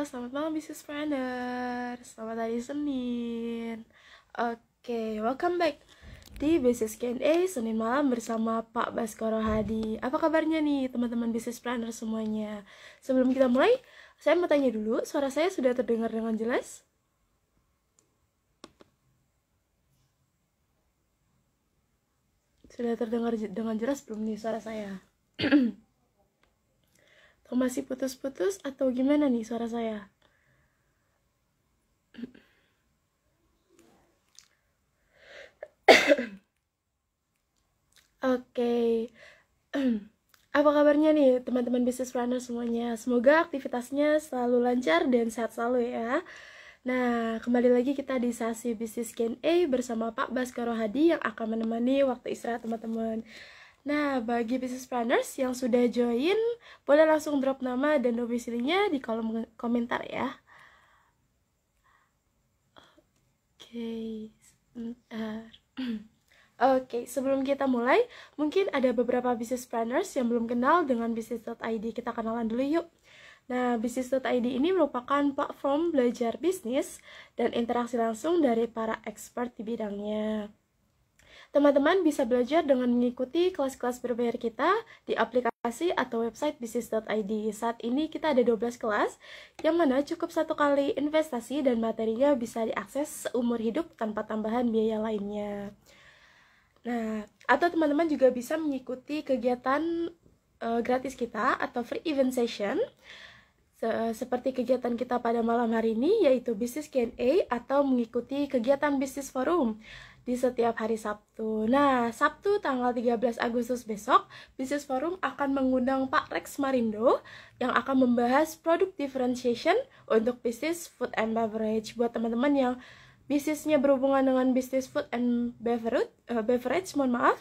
selamat malam Business Planner. Selamat hari Senin. Oke, welcome back di Business Q&A Senin malam bersama Pak Baskoro Hadi. Apa kabarnya nih teman-teman Business Planner semuanya? Sebelum kita mulai, saya mau tanya dulu, suara saya sudah terdengar dengan jelas? Sudah terdengar dengan jelas belum nih suara saya? Atau masih putus-putus atau gimana nih suara saya? Oke. Apa kabarnya nih teman-teman business planner semuanya? Semoga aktivitasnya selalu lancar dan sehat selalu ya. Nah, kembali lagi kita di sesi Business Q&A bersama Pak Baskoro Hadi yang akan menemani waktu istirahat teman-teman. Nah, bagi business planners yang sudah join, boleh langsung drop nama dan domisilinya di kolom komentar ya. Oke, sebentar. Oke, sebelum kita mulai, mungkin ada beberapa business planners yang belum kenal dengan bisnis.id. Kita kenalan dulu yuk. Nah, bisnis.id ini merupakan platform belajar bisnis dan interaksi langsung dari para expert di bidangnya. Teman-teman bisa belajar dengan mengikuti kelas-kelas berbayar kita di aplikasi atau website bisnis.id. Saat ini kita ada 12 kelas, yang mana cukup satu kali investasi dan materinya bisa diakses seumur hidup tanpa tambahan biaya lainnya. Nah, atau teman-teman juga bisa mengikuti kegiatan gratis kita atau free event session seperti kegiatan kita pada malam hari ini, yaitu Business Q&A atau mengikuti kegiatan Business Forum di setiap hari Sabtu. Nah, Sabtu tanggal 13 Agustus besok, Business Forum akan mengundang Pak Rex Marindo yang akan membahas product differentiation untuk bisnis food and beverage. Buat teman-teman yang bisnisnya berhubungan dengan bisnis food and beverage, mohon maaf,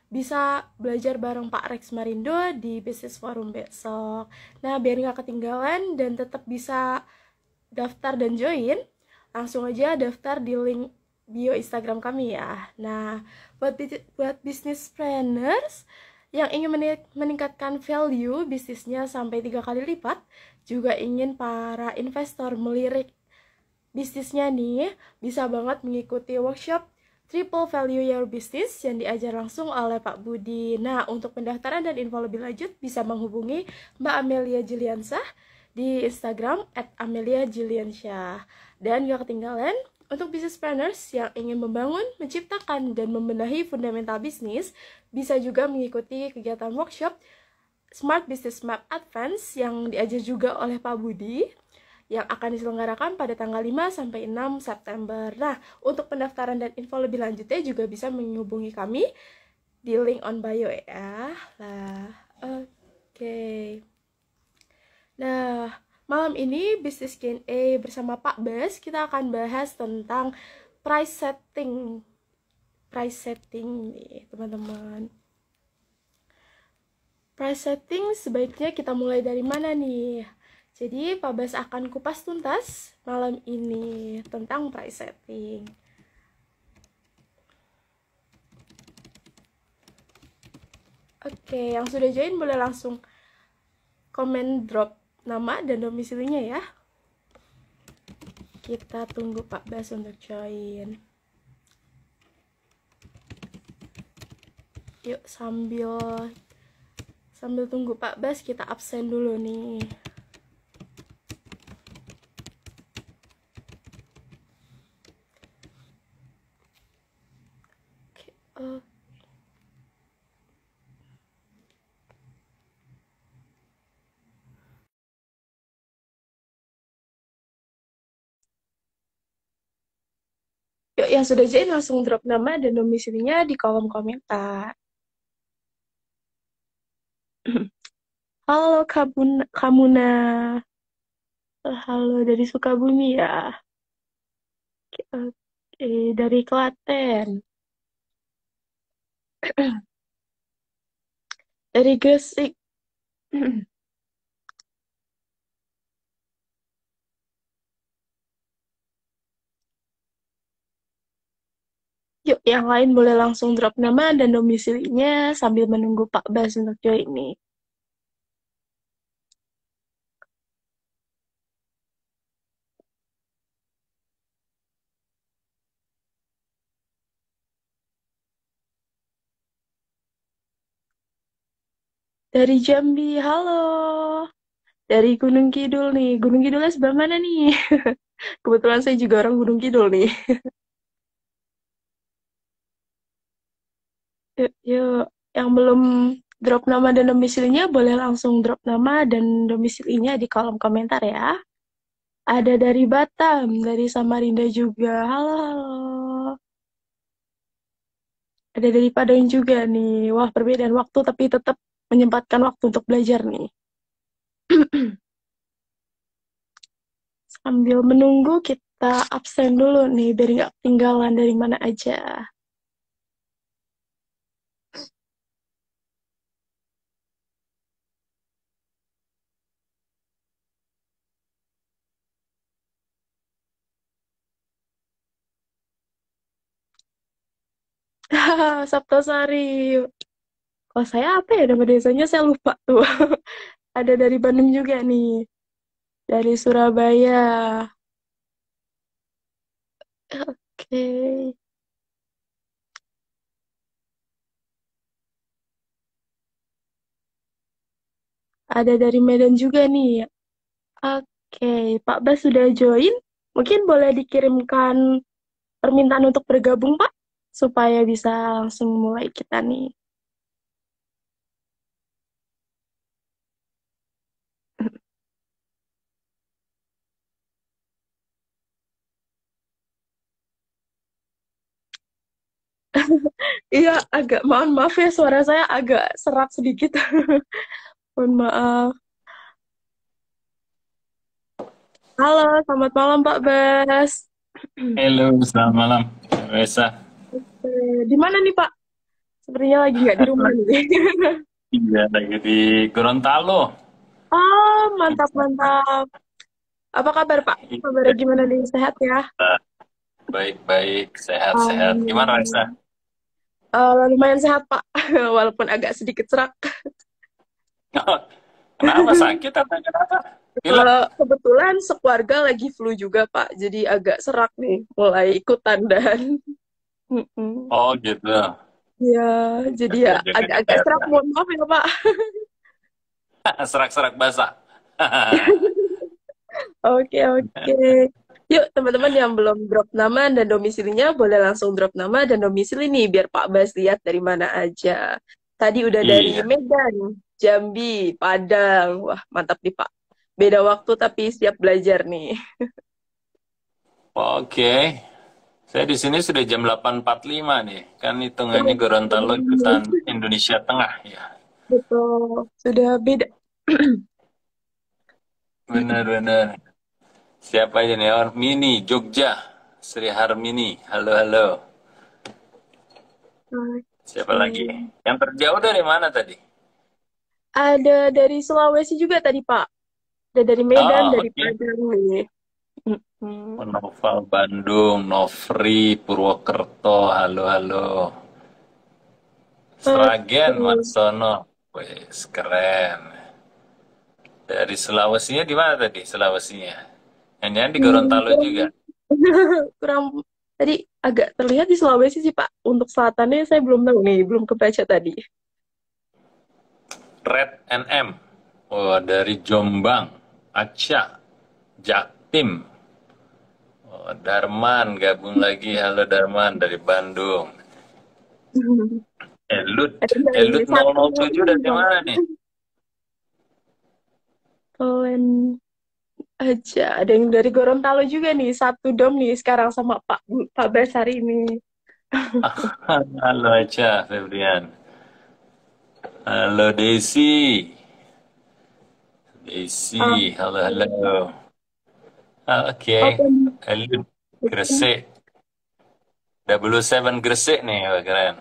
bisa belajar bareng Pak Rex Marindo di Business Forum besok. Nah, biar nggak ketinggalan dan tetap bisa daftar dan join, langsung aja daftar di link bio Instagram kami ya. Nah, buat business planners yang ingin meningkatkan value bisnisnya sampai 3 kali lipat, juga ingin para investor melirik bisnisnya nih, bisa banget mengikuti workshop Triple Value Your Business yang diajar langsung oleh Pak Budi. Nah, untuk pendaftaran dan info lebih lanjut bisa menghubungi Mbak Amelia Jiliansyah di Instagram @ameliajiliansyah. Dan gak ketinggalan, untuk business planners yang ingin membangun, menciptakan, dan membenahi fundamental bisnis, bisa juga mengikuti kegiatan workshop Smart Business Map Advance yang diajar juga oleh Pak Budi, yang akan diselenggarakan pada tanggal 5 sampai 6 September. Nah, untuk pendaftaran dan info lebih lanjutnya juga bisa menghubungi kami di link on bio ya. Oke. Nah, malam ini Business Q&A bersama Pak Bas, kita akan bahas tentang price setting. Price setting nih, teman-teman. Price setting sebaiknya kita mulai dari mana nih? Jadi, Pak Bas akan kupas tuntas malam ini tentang price setting. Oke, yang sudah join boleh langsung komen drop nama dan domisilinya ya. Kita tunggu Pak Bas untuk join. Yuk, sambil tunggu Pak Bas, kita absen dulu nih. Yuk, yang sudah join langsung drop nama dan domisilinya di kolom komentar. Halo Kamuna. Halo dari Sukabumi ya. Oke, dari Klaten. Dari Gresik. Yuk, yang lain boleh langsung drop nama dan domisilinya sambil menunggu Pak Bas untuk join. Ini. Oke, okay, yang sudah join langsung drop nama dan domisilinya di kolom komentar. Halo Kamuna. Halo dari Klaten. Dari Gresik. Yuk, yang lain boleh langsung drop nama dan domisilinya sambil menunggu Pak Bas untuk join nih. Dari Jambi, halo. Dari Gunung Kidul nih. Gunung Kidulnya sebelah mana nih? Kebetulan saya juga orang Gunung Kidul nih. Yuk, yuk. Yang belum drop nama dan domisilinya boleh langsung drop nama dan domisilinya di kolom komentar ya. Ada dari Batam, dari Samarinda juga. Halo, halo. Ada dari Padang juga nih. Wah, perbedaan waktu tapi tetap menyempatkan waktu untuk belajar nih. Sambil menunggu kita absen dulu nih biar nggak ketinggalan dari mana aja. Saptosari. Kalau saya apa ya nama desanya saya lupa tuh. Ada dari Bandung juga nih. Dari Surabaya. Oke. Ada dari Medan juga nih. Oke, Pak Bas sudah join. Mungkin boleh dikirimkan permintaan untuk bergabung, Pak, supaya bisa langsung mulai kita nih. Iya, agak mohon maaf ya suara saya agak serak sedikit. Mohon maaf. Halo, selamat malam Pak Bas. Halo, selamat malam, Reza. Di mana nih Pak? Sepertinya lagi nggak di rumah nih. Iya, lagi di Gorontalo. Oh, mantap, mantap. Apa kabar Pak? Kabarnya Iya, gimana nih? Sehat ya? baik-baik, sehat-sehat. Gimana, Reza? Amin. Lumayan sehat Pak, walaupun agak sedikit serak. Kenapa sakit atau kenapa? Pilek. Kebetulan sekeluarga lagi flu juga Pak, jadi agak serak nih, mulai ikutan dan mm-mm. Oh, gitu. Ya, jadi ya Jaga agak-agak serak, kesehatan. mohon maaf ya Pak. Serak-serak basah. Oke, oke. Yuk, teman-teman yang belum drop nama dan domisilinya, boleh langsung drop nama dan domisili nih, biar Pak Bas lihat dari mana aja. Tadi udah dari Iya, Medan, Jambi, Padang. Wah, mantap nih Pak. Beda waktu tapi siap belajar nih. oke. Saya di sini sudah jam 8.45 nih. Kan hitungannya Gorontalo ikutan Indonesia Tengah ya. Betul, sudah beda. Benar-benar. Siapa aja nih? Oh, Mini, Jogja. Sri Harmini. Halo, halo. Siapa lagi? Oke. Yang terjauh dari mana tadi? Ada dari Sulawesi juga tadi, Pak. Ada dari Medan, Oh, dari oke. Padang nih. Mm-mm. Noval Bandung, Novri, Purwokerto. Halo, halo. Sragen, Oke. Marsono. Wes, keren. Dari Sulawesinya di mana tadi? Sulawesinya. Yang di Gorontalo juga. Kurang, kurang tadi agak terlihat di Sulawesi sih, Pak. Untuk selatannya saya belum tahu nih, belum kebaca tadi. Red NM. Oh, dari Jombang. Aceh. Jaktim. Oh, Darman gabung lagi. Halo Darman dari Bandung. Elut. Ada dari Elut satu 007 dari mana nih? plan aja. Ada yang dari Gorontalo juga nih, satu dom nih sekarang sama Pak Bas hari ini. Halo Aca, Febrian. Halo Desi. Ah, Desi, halo halo. Oke, open. Elut Gresik. 007 Gresik nih, wah, keren.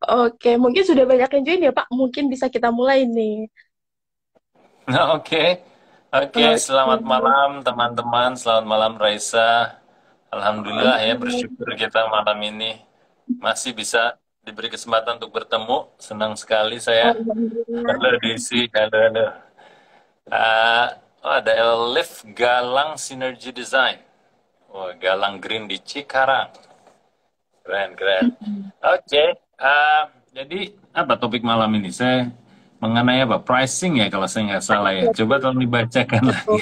Oke, mungkin sudah banyak yang join ya Pak. Mungkin bisa kita mulai nih. Oke, oke. Oke. Selamat malam teman-teman. Selamat malam Raisa. Alhamdulillah ya, Oke. bersyukur kita malam ini masih bisa diberi kesempatan untuk bertemu. Senang sekali saya. Alhamdulillah. Halo Desi, halo halo. Oh, ada Elif Galang Synergy Design. Oh, Galang Green di Cikarang. Keren, keren. Oke. Jadi apa topik malam ini? Saya mengenai apa? Pricing ya kalau saya nggak salah ya. Coba tolong dibacakan lagi.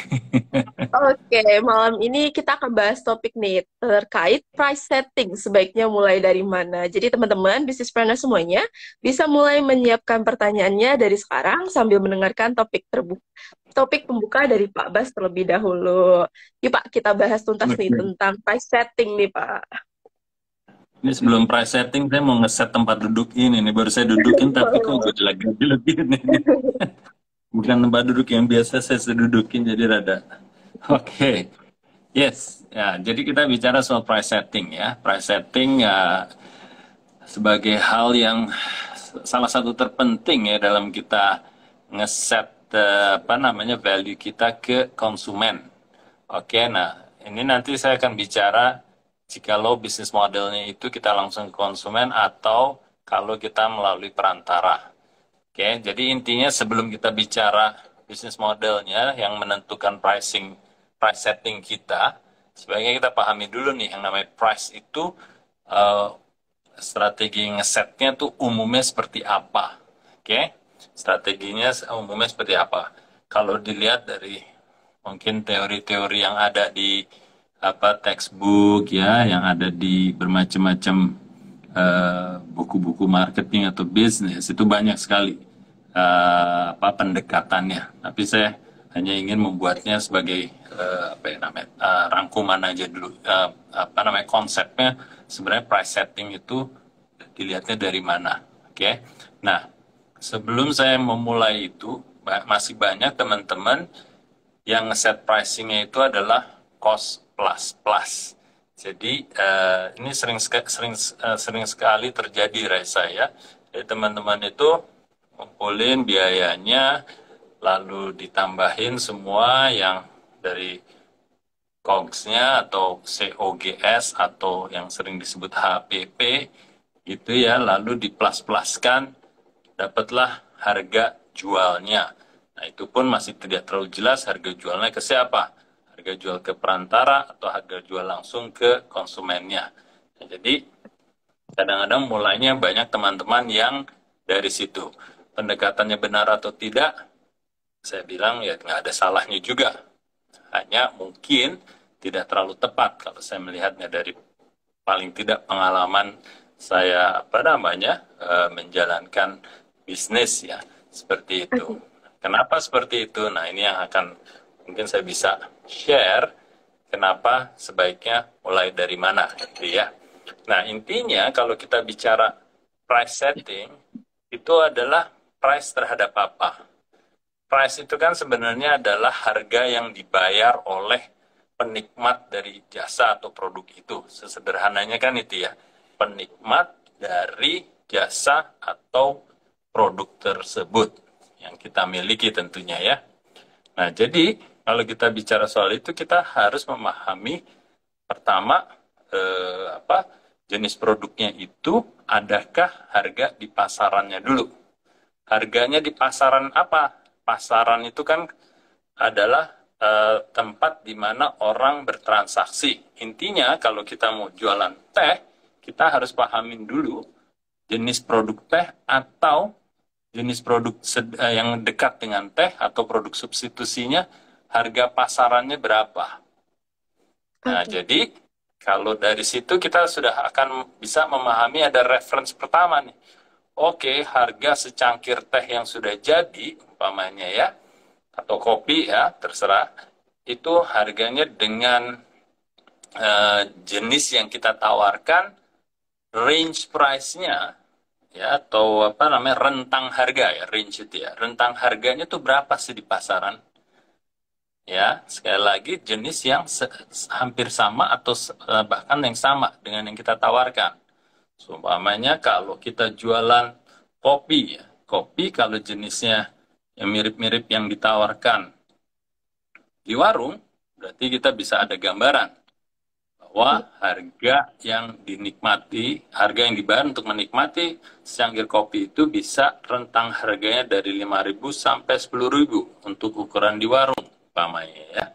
Oke, malam ini kita akan bahas topik nih terkait price setting. Sebaiknya mulai dari mana? Jadi teman-teman, bisnis planner semuanya bisa mulai menyiapkan pertanyaannya dari sekarang sambil mendengarkan topik pembuka dari Pak Bas terlebih dahulu. Yuk Pak, kita bahas tuntas nih Oke. tentang price setting nih Pak. Ini sebelum price setting saya mau ngeset tempat duduk ini nih. Baru saya dudukin tapi kok gue lagi ini. Bukan tempat duduk yang biasa saya sedudukin jadi rada. Oke. Yes. Ya, jadi kita bicara soal price setting ya. Price setting ya sebagai hal yang salah satu terpenting ya dalam kita ngeset apa namanya value kita ke konsumen. Oke, nah ini nanti saya akan bicara jikalau bisnis modelnya itu kita langsung ke konsumen atau kalau kita melalui perantara. Oke, jadi intinya sebelum kita bicara bisnis modelnya yang menentukan price setting kita, sebaiknya kita pahami dulu nih yang namanya price itu eh, strategi ngesetnya tuh umumnya seperti apa. Oke, strateginya umumnya seperti apa. Kalau dilihat dari mungkin teori-teori yang ada di apa textbook ya, yang ada di bermacam-macam buku-buku marketing atau bisnis itu banyak sekali apa pendekatannya. Tapi saya hanya ingin membuatnya sebagai apa ya namanya rangkuman aja dulu. Apa namanya konsepnya sebenarnya price setting itu dilihatnya dari mana. Oke. Nah, sebelum saya memulai itu masih banyak teman-teman yang set pricingnya itu adalah cost plus plus. Jadi ini sering sekali terjadi Reza ya. Jadi teman-teman itu ngumpulin biayanya, lalu ditambahin semua yang dari COGS-nya atau COGS atau yang sering disebut HPP gitu ya, lalu diplas-plaskan, dapatlah harga jualnya. Nah, itu pun masih tidak terlalu jelas harga jualnya ke siapa. Harga jual ke perantara atau harga jual langsung ke konsumennya. Nah, jadi kadang-kadang mulainya banyak teman-teman yang dari situ. Pendekatannya benar atau tidak, saya bilang ya nggak ada salahnya juga. Hanya mungkin tidak terlalu tepat kalau saya melihatnya dari paling tidak pengalaman saya apa namanya menjalankan bisnis ya seperti itu. Oke. Kenapa seperti itu? Nah ini yang akan mungkin saya bisa share kenapa sebaiknya mulai dari mana gitu ya. Nah intinya kalau kita bicara price setting itu adalah price terhadap apa? Price itu kan sebenarnya adalah harga yang dibayar oleh penikmat dari jasa atau produk itu. Sesederhananya kan itu ya, penikmat dari jasa atau produk tersebut yang kita miliki tentunya ya. Nah, jadi kalau kita bicara soal itu kita harus memahami pertama apa jenis produknya itu adakah harga di pasarannya dulu. Harganya di pasaran apa? Pasaran itu kan adalah tempat di mana orang bertransaksi. Intinya kalau kita mau jualan teh, kita harus pahamin dulu jenis produk teh atau jenis produk yang dekat dengan teh atau produk substitusinya, harga pasarannya berapa. Nah, Oke. jadi kalau dari situ kita sudah akan bisa memahami ada reference pertama nih. Oke, harga secangkir teh yang sudah jadi, umpamanya ya, atau kopi ya, terserah, itu harganya dengan jenis yang kita tawarkan, range price-nya, ya, atau apa namanya, rentang harga ya, range itu ya, rentang harganya tuh berapa sih di pasaran? Ya, sekali lagi jenis yang hampir sama atau bahkan yang sama dengan yang kita tawarkan. Seumpamanya kalau kita jualan kopi, ya. Kopi kalau jenisnya yang mirip-mirip yang ditawarkan di warung, berarti kita bisa ada gambaran bahwa harga yang dinikmati, harga yang dibayar untuk menikmati secangkir kopi itu bisa rentang harganya dari 5.000 sampai 10.000 untuk ukuran di warung, umpamanya ya.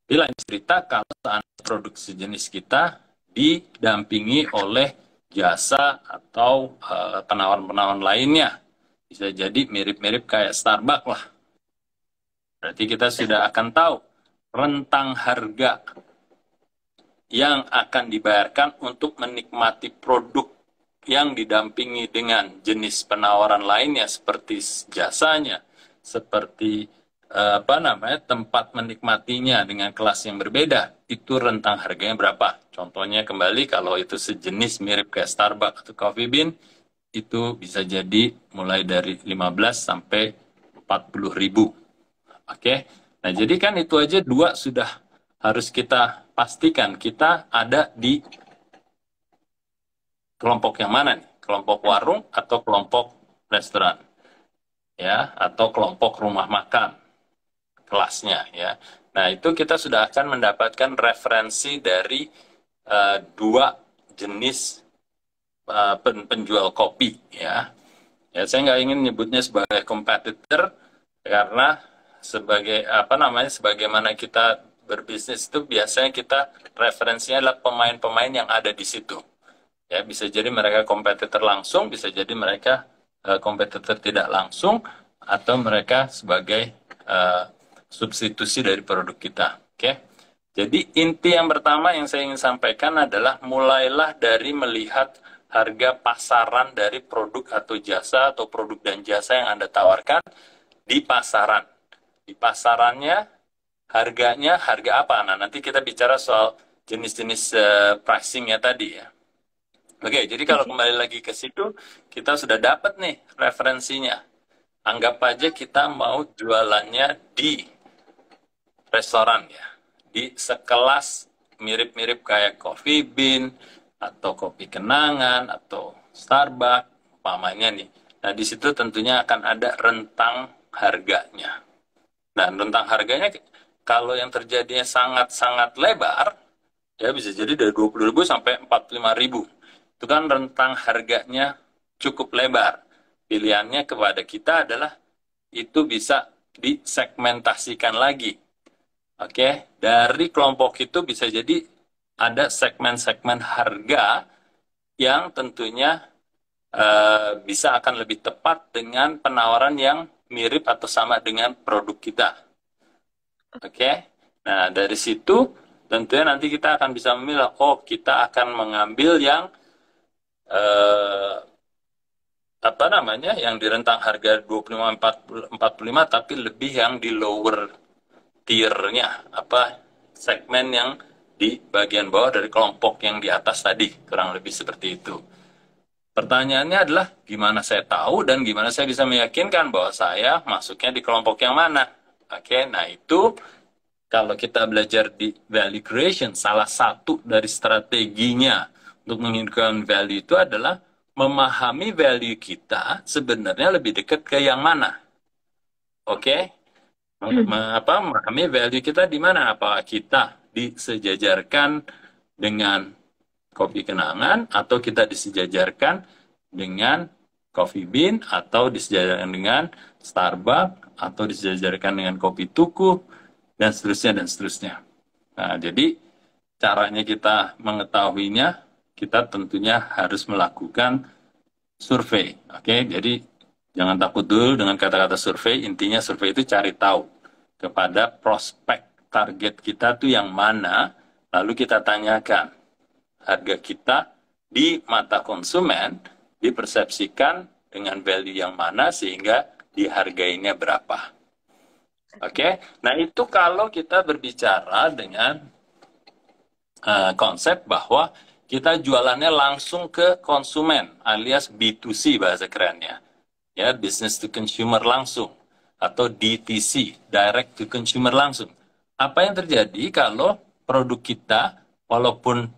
Di lain cerita, kalau produk sejenis kita didampingi oleh jasa atau penawaran-penawaran lainnya. Bisa jadi mirip-mirip kayak Starbucks lah. Berarti kita sudah akan tahu rentang harga yang akan dibayarkan untuk menikmati produk yang didampingi dengan jenis penawaran lainnya seperti jasanya, seperti tempat menikmatinya dengan kelas yang berbeda, itu rentang harganya berapa. Contohnya kembali kalau itu sejenis mirip kayak Starbucks atau Coffee Bean, itu bisa jadi mulai dari 15 sampai 40 ribu. Oke, nah jadi kan itu aja dua sudah harus kita pastikan kita ada di kelompok yang mana nih? Kelompok warung atau kelompok restoran? Ya, atau kelompok rumah makan kelasnya ya. Nah, itu kita sudah akan mendapatkan referensi dari dua jenis penjual kopi ya. Ya, saya nggak ingin nyebutnya sebagai kompetitor karena sebagaimana kita berbisnis itu biasanya kita referensinya adalah pemain-pemain yang ada di situ. Ya, bisa jadi mereka kompetitor langsung, bisa jadi mereka kompetitor tidak langsung, atau mereka sebagai substitusi dari produk kita. Oke. Jadi inti yang pertama yang saya ingin sampaikan adalah mulailah dari melihat harga pasaran dari produk atau jasa atau produk dan jasa yang Anda tawarkan di pasaran. Di pasarannya harganya harga apa? Nah, nanti kita bicara soal jenis-jenis pricingnya tadi ya. Oke, jadi kalau kembali lagi ke situ, kita sudah dapat nih referensinya. Anggap aja kita mau jualannya di restoran ya, di sekelas mirip-mirip kayak Coffee Bean, atau Kopi Kenangan, atau Starbucks, umpamanya nih. Nah, di situ tentunya akan ada rentang harganya. Dan rentang harganya, kalau yang terjadinya sangat-sangat lebar, ya bisa jadi dari 20.000 sampai 45.000. Itu kan rentang harganya cukup lebar. Pilihannya kepada kita adalah itu bisa disegmentasikan lagi. Oke, dari kelompok itu bisa jadi ada segmen-segmen harga yang tentunya bisa akan lebih tepat dengan penawaran yang mirip atau sama dengan produk kita. Oke, nah dari situ tentunya nanti kita akan bisa memilih, oh kita akan mengambil yang yang di rentang harga 25-45 tapi lebih yang di lower tier-nya, segmen yang di bagian bawah dari kelompok yang di atas tadi, kurang lebih seperti itu. Pertanyaannya adalah gimana saya tahu dan gimana saya bisa meyakinkan bahwa saya masuknya di kelompok yang mana. Oke, nah itu kalau kita belajar di value creation, salah satu dari strateginya untuk menginginkan value itu adalah memahami value kita sebenarnya lebih dekat ke yang mana. Oke? Memahami value kita di mana? Apa kita disejajarkan dengan Kopi Kenangan, atau kita disejajarkan dengan Coffee Bean, atau disejajarkan dengan Starbucks, atau disejajarkan dengan Kopi Tuku, dan seterusnya, dan seterusnya. Nah, jadi caranya kita mengetahuinya, kita tentunya harus melakukan survei. Oke, jadi jangan takut dulu dengan kata-kata survei. Intinya survei itu cari tahu kepada prospek target kita tuh yang mana, lalu kita tanyakan harga kita di mata konsumen dipersepsikan dengan value yang mana sehingga dihargainya berapa. Oke, nah itu kalau kita berbicara dengan konsep bahwa kita jualannya langsung ke konsumen, alias B2C bahasa kerennya. Ya, business to consumer langsung, atau DTC, direct to consumer langsung. Apa yang terjadi kalau produk kita, walaupun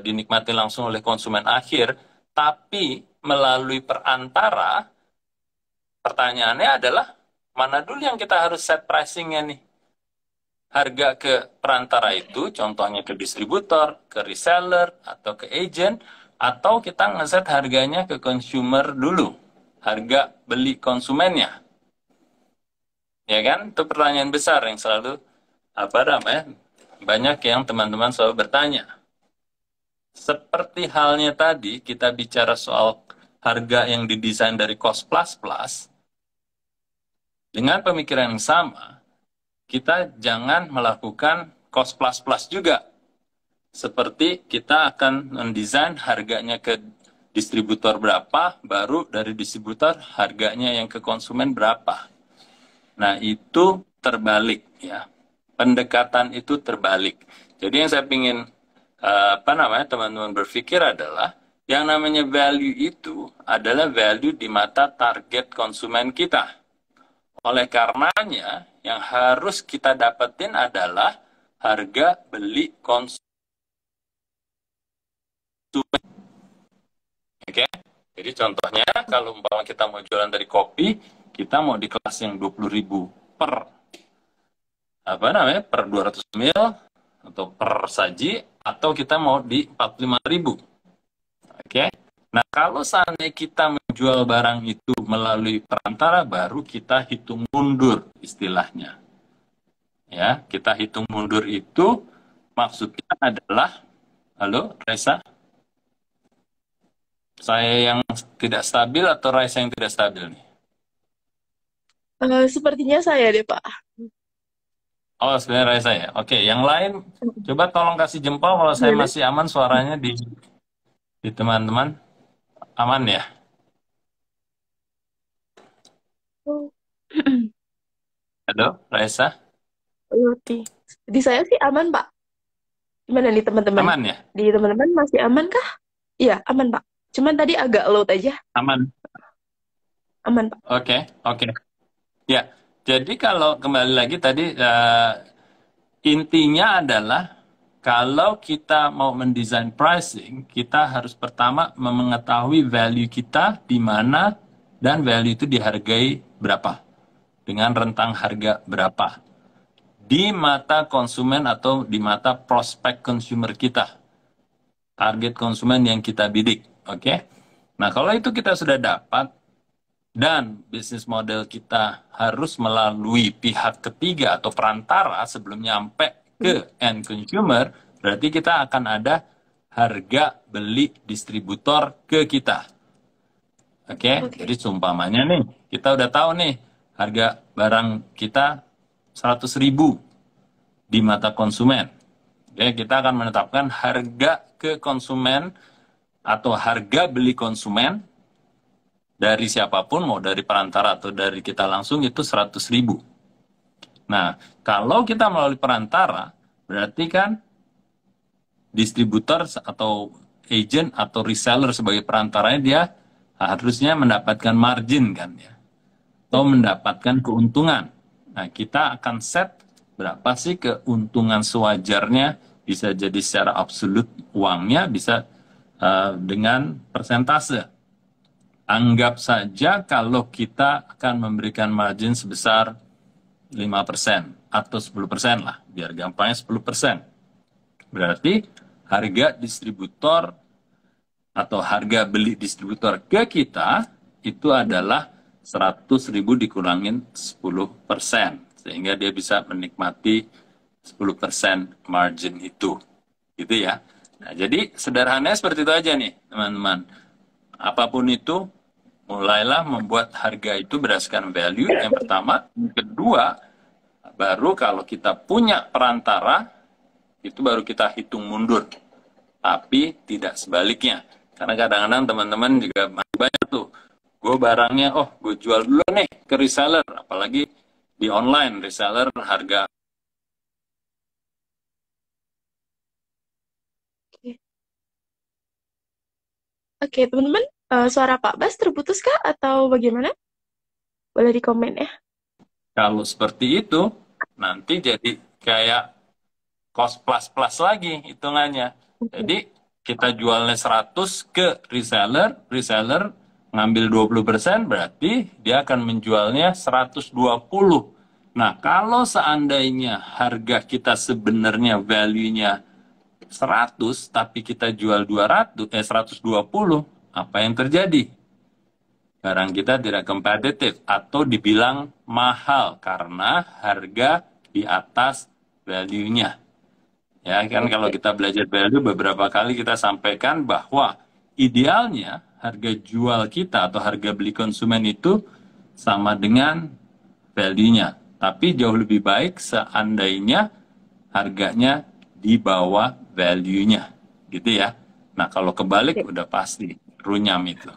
dinikmati langsung oleh konsumen akhir, tapi melalui perantara, pertanyaannya adalah, mana dulu yang kita harus set pricing-nya nih? Harga ke perantara itu, contohnya ke distributor, ke reseller, atau ke agent, atau kita ngeset harganya ke consumer dulu, harga beli konsumennya. Ya kan? Itu pertanyaan besar yang selalu banyak yang teman-teman selalu bertanya. Seperti halnya tadi kita bicara soal harga yang didesain dari cost plus plus, dengan pemikiran yang sama, kita jangan melakukan cost plus plus juga. Seperti kita akan mendesain harganya ke distributor berapa, baru dari distributor harganya yang ke konsumen berapa. Nah, itu terbalik ya. Pendekatan itu terbalik. Jadi yang saya ingin teman-teman berpikir adalah yang namanya value itu adalah value di mata target konsumen kita. Oleh karenanya, yang harus kita dapetin adalah harga beli konsumen. Oke? Jadi contohnya, kalau umpama kita mau jualan dari kopi, kita mau di kelas yang 20.000 per per 200 ml atau per saji, atau kita mau di 45.000. Oke? Nah, kalau seandainya kita menjual barang itu melalui perantara, baru kita hitung mundur istilahnya. Ya, kita hitung mundur itu maksudnya adalah, halo, Raisa? Saya yang tidak stabil atau Raisa yang tidak stabil nih? Sepertinya saya deh, Pak. Oh, sebenarnya Raisa ya. Oke, yang lain coba tolong kasih jempol kalau saya Gimana? masih aman suaranya di teman-teman. Aman ya? Oh. Halo, Raisa? Ngerti. Di saya sih aman, Pak. Gimana nih teman-teman? Aman ya? Di teman-teman masih aman kah? Iya, aman, Pak. Cuman tadi agak load aja. Aman. Aman, Pak. Oke, oke. Ya, jadi kalau kembali lagi tadi intinya adalah kalau kita mau mendesain pricing, kita harus pertama mengetahui value kita di mana dan value itu dihargai berapa. Dengan rentang harga berapa. Di mata konsumen atau di mata prospek consumer kita. Target konsumen yang kita bidik. Oke? Nah, kalau itu kita sudah dapat, dan bisnis model kita harus melalui pihak ketiga atau perantara sebelum nyampe ke end consumer, berarti kita akan ada harga beli distributor ke kita. Oke? Jadi seumpamanya nih, kita udah tahu nih harga barang kita 100.000 di mata konsumen. Oke, kita akan menetapkan harga ke konsumen atau harga beli konsumen dari siapapun, mau dari perantara atau dari kita langsung, itu 100.000. Nah, kalau kita melalui perantara, berarti kan distributor atau agent atau reseller sebagai perantaranya, dia harusnya mendapatkan margin kan ya, atau mendapatkan keuntungan. Nah, kita akan set berapa sih keuntungan sewajarnya, bisa jadi secara absolut uangnya, bisa dengan persentase. Anggap saja kalau kita akan memberikan margin sebesar 5% atau 10% lah, biar gampangnya 10%. Berarti harga distributor atau harga beli distributor ke kita itu adalah 100.000 dikurangin 10%. Sehingga dia bisa menikmati 10% margin itu. Gitu ya. Nah, jadi sederhananya seperti itu aja nih, teman-teman. Apapun itu, mulailah membuat harga itu berdasarkan value, yang pertama. Yang kedua, baru kalau kita punya perantara, itu baru kita hitung mundur. Tapi tidak sebaliknya. Karena kadang-kadang teman-teman juga masih banyak tuh, gue barangnya, gue jual dulu nih ke reseller. Apalagi di online, reseller harga. Oke, teman-teman, suara Pak Bas terputus kah atau bagaimana? Boleh di komen ya. Kalau seperti itu, nanti jadi kayak cost plus plus lagi hitungannya. Jadi kita jualnya 100 ke reseller, reseller ngambil 20%, berarti dia akan menjualnya 120. Nah, kalau seandainya harga kita sebenarnya value-nya 100, tapi kita jual 120, apa yang terjadi? Barang kita tidak kompetitif atau dibilang mahal karena harga di atas value-nya. Ya kan kalau Oke. kita belajar value beberapa kali kita sampaikan bahwa idealnya harga jual kita atau harga beli konsumen itu sama dengan value-nya. Tapi jauh lebih baik seandainya harganya di bawah value-nya. Gitu ya. Nah kalau kebalik Oke. udah pasti runyam itu.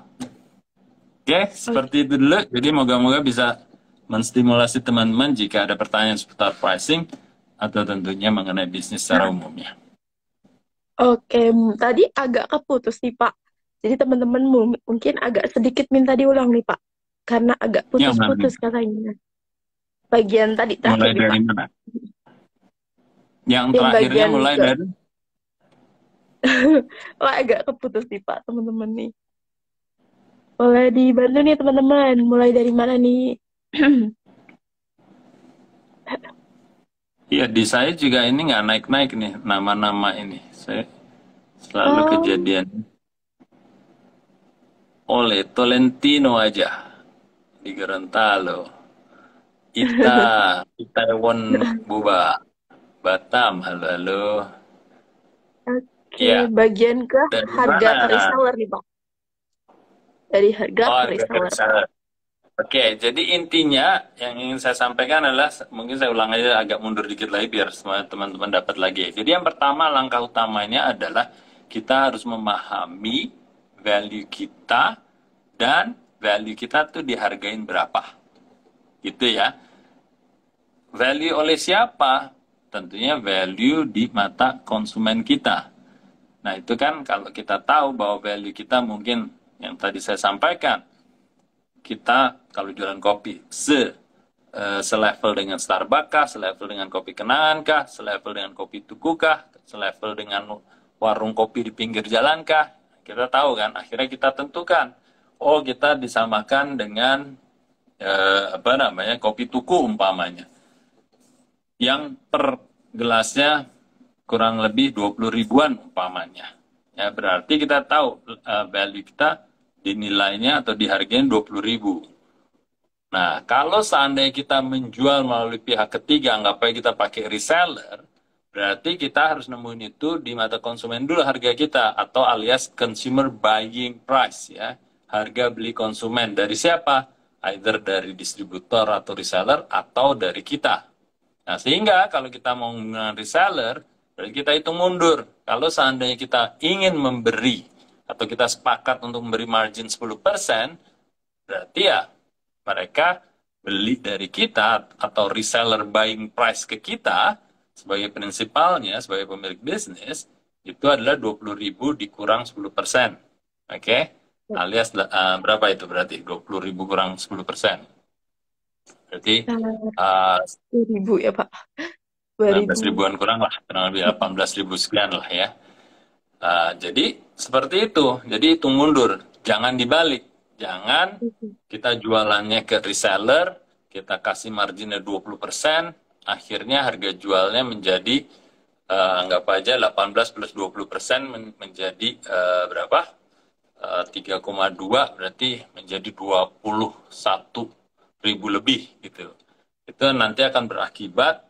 Oke, Oke. seperti itu dulu. Jadi moga-moga bisa menstimulasi teman-teman jika ada pertanyaan seputar pricing atau tentunya mengenai bisnis secara umumnya. Oke, tadi agak keputus nih Pak. Jadi teman-teman mungkin agak sedikit minta diulang nih Pak, karena agak Yang mana nih? putus-putus katanya. Bagian tadi terakhir Mulai nih dari Pak, mana? Yang yang terakhirnya bagian mulai ke, dari wah agak keputus nih Pak teman-teman nih. Boleh dibantu nih teman-teman, mulai dari mana nih? ya di saya juga ini nggak naik-naik nih nama-nama ini. Saya selalu Um, kejadian oleh Tolentino aja di Gorontalo. Ita, Itaewon Buba, Batam, halo halo. Oke, Ya, bagian ke dari harga mana? ke reseller nih Pak. Dari harga Oh, ke harga reseller. reseller. Oke, jadi intinya yang ingin saya sampaikan adalah, mungkin saya ulang aja agak mundur dikit lagi biar semua teman-teman dapat lagi. Jadi yang pertama langkah utamanya adalah kita harus memahami value kita dan value kita tuh dihargain berapa. Gitu ya. Value oleh siapa? Tentunya value di mata konsumen kita. Nah, itu kan kalau kita tahu bahwa value kita mungkin yang tadi saya sampaikan, kita kalau jualan kopi selevel dengan Starbucks kah, selevel dengan kopi kenangan kah, selevel dengan kopi tuku kah, selevel dengan warung kopi di pinggir jalan kah, kita tahu kan, akhirnya kita tentukan, oh kita disamakan dengan apa namanya kopi tuku umpamanya, yang per gelasnya kurang lebih 20 ribuan umpamanya. Ya, berarti kita tahu value kita dinilainya atau dihargain 20 ribu. Nah, kalau seandainya kita menjual melalui pihak ketiga, anggap aja kita pakai reseller, berarti kita harus nemuin itu di mata konsumen dulu harga kita, atau alias consumer buying price ya. Harga beli konsumen dari siapa? Either dari distributor atau reseller atau dari kita. Nah, sehingga kalau kita mau menggunakan reseller, berarti kita hitung mundur. Kalau seandainya kita ingin memberi atau kita sepakat untuk memberi margin 10%, berarti ya mereka beli dari kita atau reseller buying price ke kita sebagai prinsipalnya, sebagai pemilik bisnis, itu adalah 20 ribu dikurang 10%. Oke? Alias berapa itu berarti? 20 ribu kurang 10%. Berarti uh, 1000 ya Pak. 19 2000. ribuan kurang lah, kurang lebih 18 ribu sekian lah ya. Jadi seperti itu. Jadi hitung mundur, jangan dibalik. Jangan kita jualannya ke reseller, kita kasih marginnya 20%, akhirnya harga jualnya menjadi anggap aja 18 plus 20% menjadi berapa? 3,2 berarti menjadi 21 ribu lebih gitu. Itu nanti akan berakibat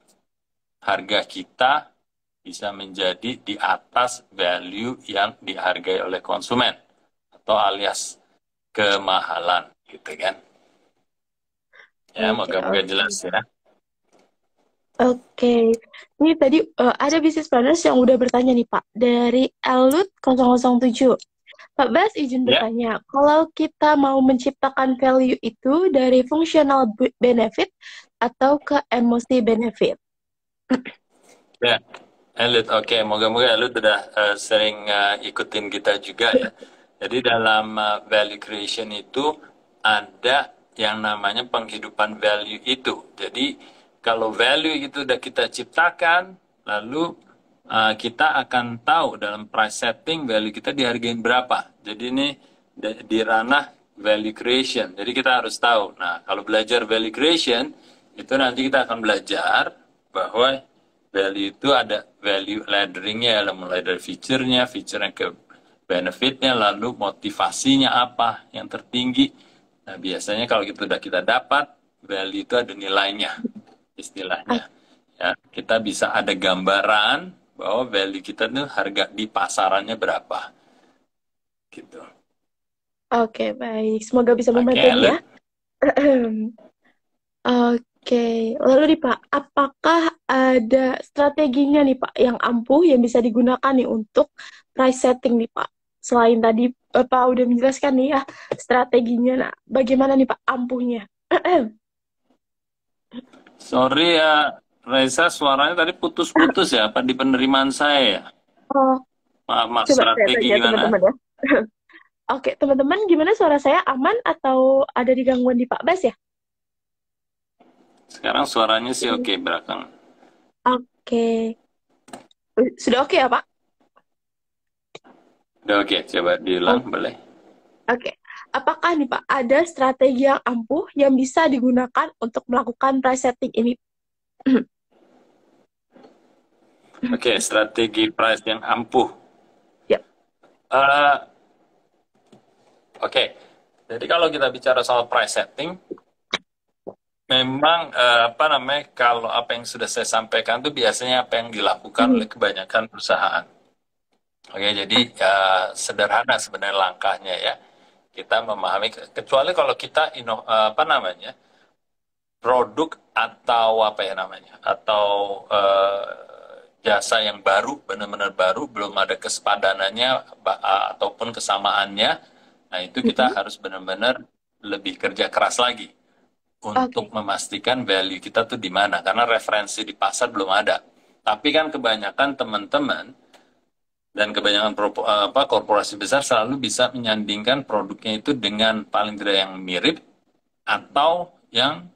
harga kita bisa menjadi di atas value yang dihargai oleh konsumen atau alias kemahalan gitu kan. Ya, Oke, moga-moga oke. jelas ya. Oke, ini tadi ada bisnis planners yang udah bertanya nih Pak, dari Elut 007. Pak Bas izin Ya, bertanya, kalau kita mau menciptakan value itu dari functional benefit atau ke emosi benefit? ya. Elit, oke. Moga-moga Elit udah sering ikutin kita juga ya. Jadi dalam value creation itu ada yang namanya penghidupan value itu. Jadi kalau value itu udah kita ciptakan, lalu kita akan tahu dalam price setting value kita dihargain berapa. Jadi ini di ranah value creation. Jadi kita harus tahu. Nah, kalau belajar value creation, itu nanti kita akan belajar bahwa value itu ada value ladderingnya, mulai dari fiturnya ke benefitnya, lalu motivasinya apa yang tertinggi. Nah, biasanya kalau itu udah kita dapat, value itu ada nilainya, istilahnya. Ya, kita bisa ada gambaran bahwa value kita tuh harga di pasarannya berapa gitu. Oke, baik. Semoga bisa Oke, membantu nih ya. Lut. Oke, lalu nih Pak, apakah ada strateginya nih Pak yang ampuh yang bisa digunakan nih untuk price setting nih Pak? Selain tadi Bapak udah menjelaskan nih ya strateginya, nah bagaimana nih Pak ampuhnya? Sorry ya, Reza, suaranya tadi putus-putus ya, apa di penerimaan saya ya? Oh, Maaf, maaf, coba saya strategi tanya gimana? teman-teman ya. Oke, teman-teman gimana suara saya aman atau ada di gangguan di Pak Bas ya? Sekarang suaranya sih oke, belakang. Oke, sudah oke ya Pak? Udah oke, coba diulang, boleh? Oke, apakah nih Pak ada strategi yang ampuh yang bisa digunakan untuk melakukan price setting ini? Oke, strategi price yang ampuh. Ya. Eh, oke, jadi kalau kita bicara soal price setting, memang apa namanya, kalau apa yang sudah saya sampaikan itu biasanya apa yang dilakukan oleh kebanyakan perusahaan. Oke, jadi sederhana sebenarnya langkahnya ya. Kita memahami, kecuali kalau kita apa namanya, produk atau apa ya namanya, atau jasa yang baru, benar-benar baru, belum ada kesepadanannya ataupun kesamaannya. Nah, itu kita harus benar-benar lebih kerja keras lagi untuk Oke. memastikan value kita tuh di mana, karena referensi di pasar belum ada. Tapi kan kebanyakan teman-teman dan kebanyakan korporasi besar selalu bisa menyandingkan produknya itu dengan paling tidak yang mirip atau yang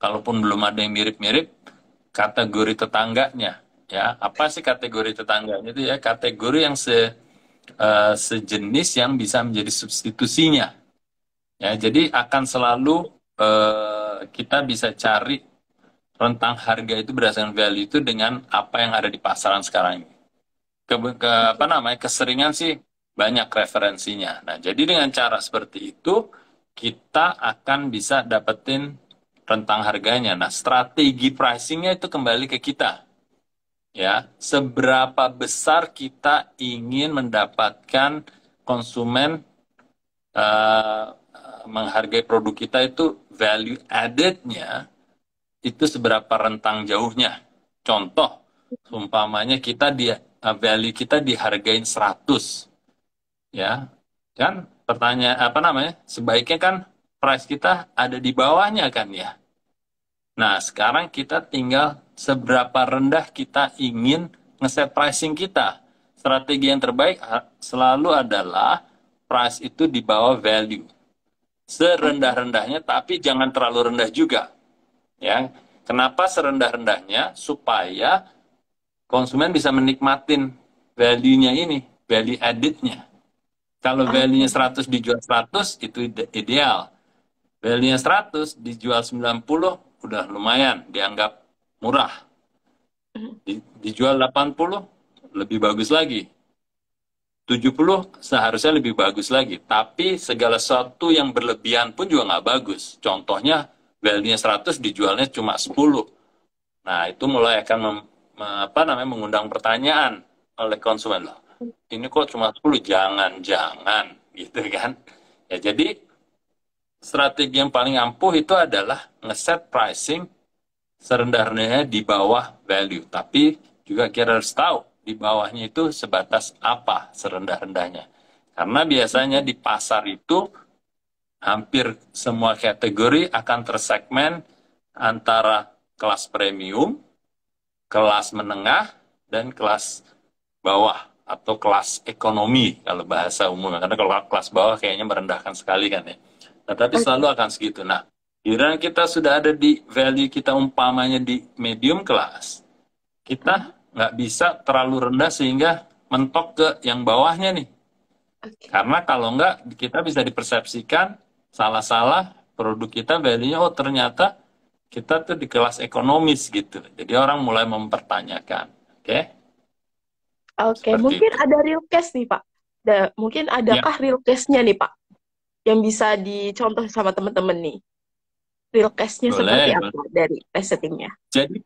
kalaupun belum ada yang mirip-mirip, kategori tetangganya. Ya, apa sih kategori tetangganya itu ya? Kategori yang sejenis yang bisa menjadi substitusinya. Ya, jadi akan selalu kita bisa cari rentang harga itu berdasarkan value itu dengan apa yang ada di pasaran sekarang ini. Apa namanya, keseringan sih banyak referensinya. Nah, jadi dengan cara seperti itu kita akan bisa dapetin rentang harganya. Nah, strategi pricingnya itu kembali ke kita. Ya, seberapa besar kita ingin mendapatkan konsumen eh, menghargai produk kita itu value added-nya itu seberapa rentang jauhnya. Contoh, umpamanya kita value kita dihargain 100, ya. Kan pertanyaan apa namanya? Sebaiknya kan price kita ada di bawahnya kan ya. Nah, sekarang kita tinggal seberapa rendah kita ingin ngeset pricing kita. Strategi yang terbaik selalu adalah price itu di bawah value. Oke. Serendah-rendahnya, tapi jangan terlalu rendah juga. Ya, kenapa serendah-rendahnya? Supaya konsumen bisa menikmatin value-nya ini, value added-nya. Kalau value-nya Oke. 100 dijual 100, itu ideal. Value-nya 100 dijual 90, udah lumayan, dianggap murah. Dijual 80, lebih bagus lagi. 70 seharusnya lebih bagus lagi. Tapi segala sesuatu yang berlebihan pun juga nggak bagus. Contohnya, value-nya 100 dijualnya cuma 10. Nah, itu mulai akan apa namanya, mengundang pertanyaan oleh konsumen. Loh, ini kok cuma 10, jangan-jangan gitu kan. Ya, jadi strategi yang paling ampuh itu adalah ngeset pricing serendah-rendahnya di bawah value. Tapi juga kita harus tahu di bawahnya itu sebatas apa serendah-rendahnya. Karena biasanya di pasar itu hampir semua kategori akan tersegmen antara kelas premium, kelas menengah, dan kelas bawah atau kelas ekonomi kalau bahasa umum. Karena kalau kelas bawah kayaknya merendahkan sekali kan ya. Nah, tapi Oke. selalu akan segitu. Nah, giliran kita sudah ada di value kita umpamanya di medium kelas, kita nggak bisa terlalu rendah sehingga mentok ke yang bawahnya nih. Oke. Karena kalau nggak, kita bisa dipersepsikan salah-salah produk kita value-nya, oh ternyata kita tuh di kelas ekonomis gitu. Jadi orang mulai mempertanyakan. Oke, Oke, seperti mungkin itu. ada real case nih Pak. Mungkin Ya, adakah real case-nya nih Pak yang bisa dicontoh sama teman-teman nih? Real case-nya seperti boleh, boleh. apa dari resettingnya? Jadi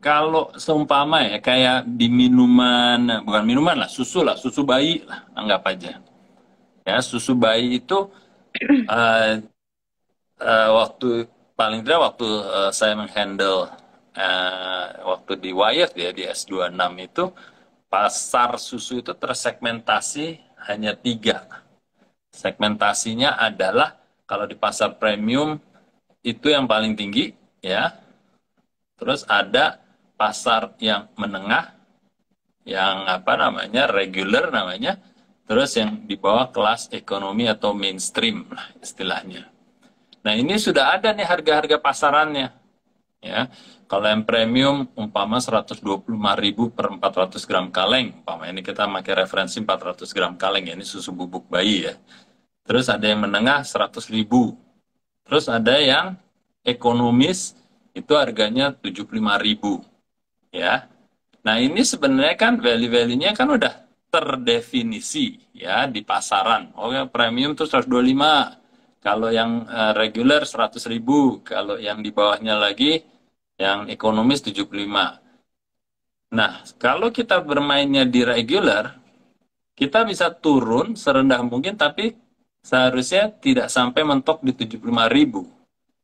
kalau seumpama ya kayak di minuman, bukan minuman lah, susu bayi lah, anggap aja. Ya, susu bayi itu eh, waktu paling tidak waktu saya menghandle waktu di Wired ya di S26 itu pasar susu itu tersegmentasi hanya tiga. Segmentasinya adalah kalau di pasar premium itu yang paling tinggi ya. Terus ada pasar yang menengah, yang apa namanya regular namanya. Terus yang di bawah kelas ekonomi atau mainstream lah istilahnya. Nah ini sudah ada nih harga-harga pasarannya ya. Kalau yang premium umpama 125.000 per 400 gram kaleng, umpama ini kita pakai referensi 400 gram kaleng ya, ini susu bubuk bayi ya. Terus ada yang menengah 100.000. Terus ada yang ekonomis itu harganya 75.000 ya. Nah, ini sebenarnya kan value-value-nya kan udah terdefinisi ya di pasaran. Oh, yang premium tuh 125. Kalau yang regular 100.000, kalau yang di bawahnya lagi yang ekonomis 75. Nah, kalau kita bermainnya di regular, kita bisa turun serendah mungkin tapi seharusnya tidak sampai mentok di 75.000.